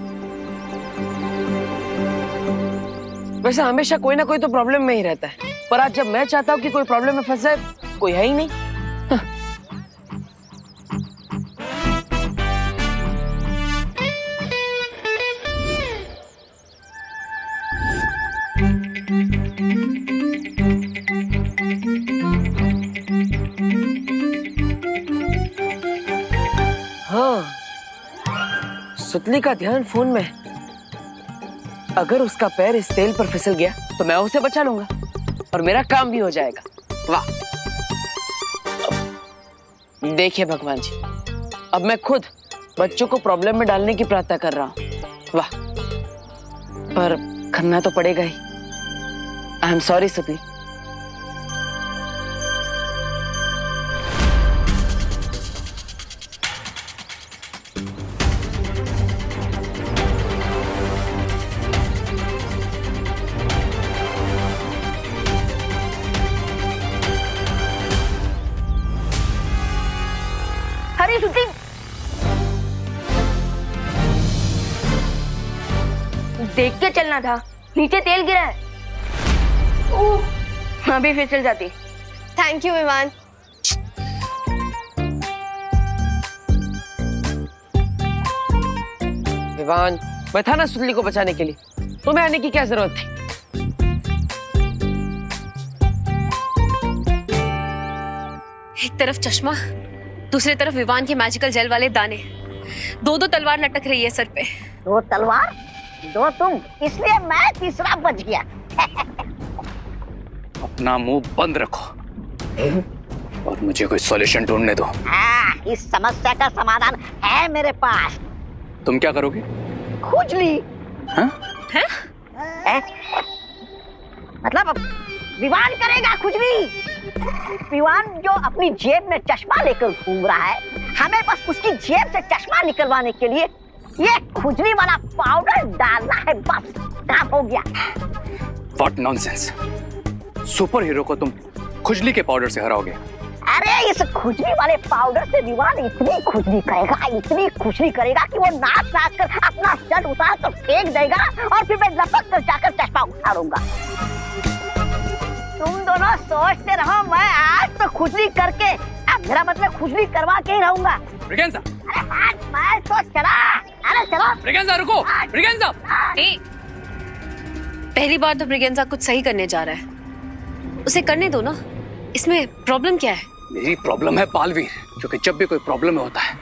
वैसे हमेशा कोई ना कोई तो प्रॉब्लम में ही रहता है, पर आज जब मैं चाहता हूँ कि कोई प्रॉब्लम में फंस जाए, कोई है ही नहीं। हाँ, सुतली का ध्यान फोन में। अगर उसका पैर इस तेल पर फिसल गया तो मैं उसे बचा लूंगा और मेरा काम भी हो जाएगा। वाह, देखिए भगवान जी, अब मैं खुद बच्चों को प्रॉब्लम में डालने की प्रार्थना कर रहा हूँ। वाह, पर करना तो पड़ेगा ही। आई एम सॉरी सुतली। अरे सुती, देख के चलना था, नीचे तेल गिरा है। अभी फिसल जाती। थैंक यू विमान। विवान, मैं था ना सुतली को बचाने के लिए, तुम्हें आने की क्या जरूरत थी? एक तरफ चश्मा, दूसरी तरफ विवान के मैजिकल जेल वाले दाने, दो तलवार लटक रही है सर पे। दो तलवार, दो तुम, इसलिए मैं तीसरा बच गया। अपना मुंह बंद रखो और मुझे कोई सॉल्यूशन ढूंढने दो। इस समस्या का समाधान है मेरे पास। तुम क्या करोगे? खुजली। हाँ? मतलब अब विवान करेगा खुजली। विवान जो अपनी जेब में चश्मा लेकर घूम रहा है, हमें बस उसकी जेब से चश्मा निकलवाने के लिए ये खुजली वाला पाउडर डालना है, बस काम हो गया। What nonsense! सुपर हीरो को तुम खुजली के पाउडर से हराओगे? अरे इस खुजली वाले पाउडर से विवान इतनी खुजली करेगा कि वो नाच कर अपना शर्ट उतार कर फेंक देगा और फिर मैं लपक कर जाकर चश्मा उतारूंगा। तुम दोनों सोचते रहो, मैं आज तो खुजली करके, अब मेरा मतलब खुजली करवा के ही रहूंगा। ब्रिगेंजा! अरे मैं तो चला। अरे चलो ब्रिगेंजा, रुको। ब्रिगेंजा! पहली बार तो ब्रिगेंजा कुछ सही करने जा रहा है, उसे करने दो ना। इसमें प्रॉब्लम क्या है? मेरी प्रॉब्लम है बालवीर, क्योंकि जब भी कोई प्रॉब्लम होता है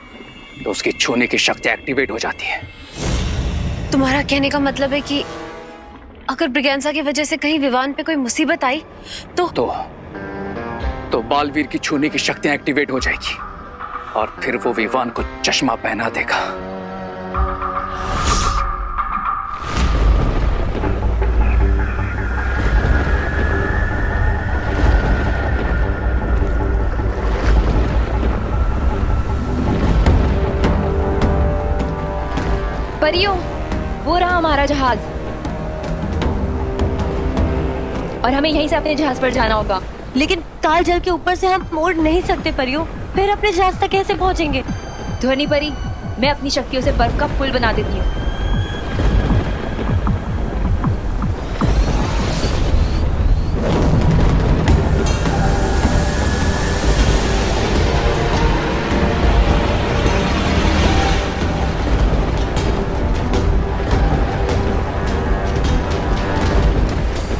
तो उसकी छूने की शक्ति एक्टिवेट हो जाती है। तुम्हारा कहने का मतलब है कि अगर ब्रिगेंजा की वजह से कहीं विवान पे कोई मुसीबत आई तो बालवीर की छूने की शक्तियां एक्टिवेट हो जाएगी और फिर वो विवान को चश्मा पहना देगा। परियों, वो रहा हमारा जहाज और हमें यहीं से अपने जहाज पर जाना होगा। लेकिन काल जल के ऊपर से हम मोड़ नहीं सकते परियों, फिर अपने जहाज तक कैसे पहुंचेंगे? ध्वनि परी, मैं अपनी शक्तियों से बर्फ का पुल बना देती हूँ।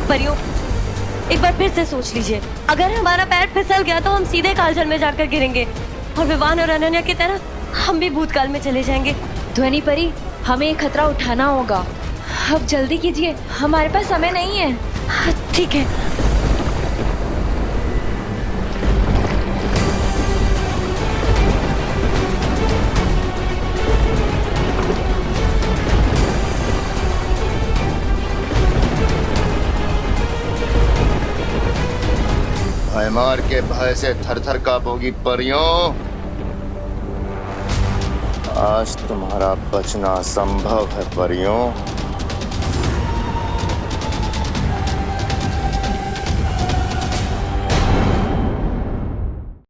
परियों, एक बार फिर से सोच लीजिए, अगर हमारा पैर फिसल गया तो हम सीधे कालजल में जाकर गिरेंगे और विवान और अनन्या की तरह हम भी भूतकाल में चले जाएंगे। ध्वनि परी, हमें ये खतरा उठाना होगा। अब जल्दी कीजिए, हमारे पास समय नहीं है। ठीक है। भयमार के भय से थर-थर कांपोगी परियों, आज तुम्हारा बचना असंभव है परियों।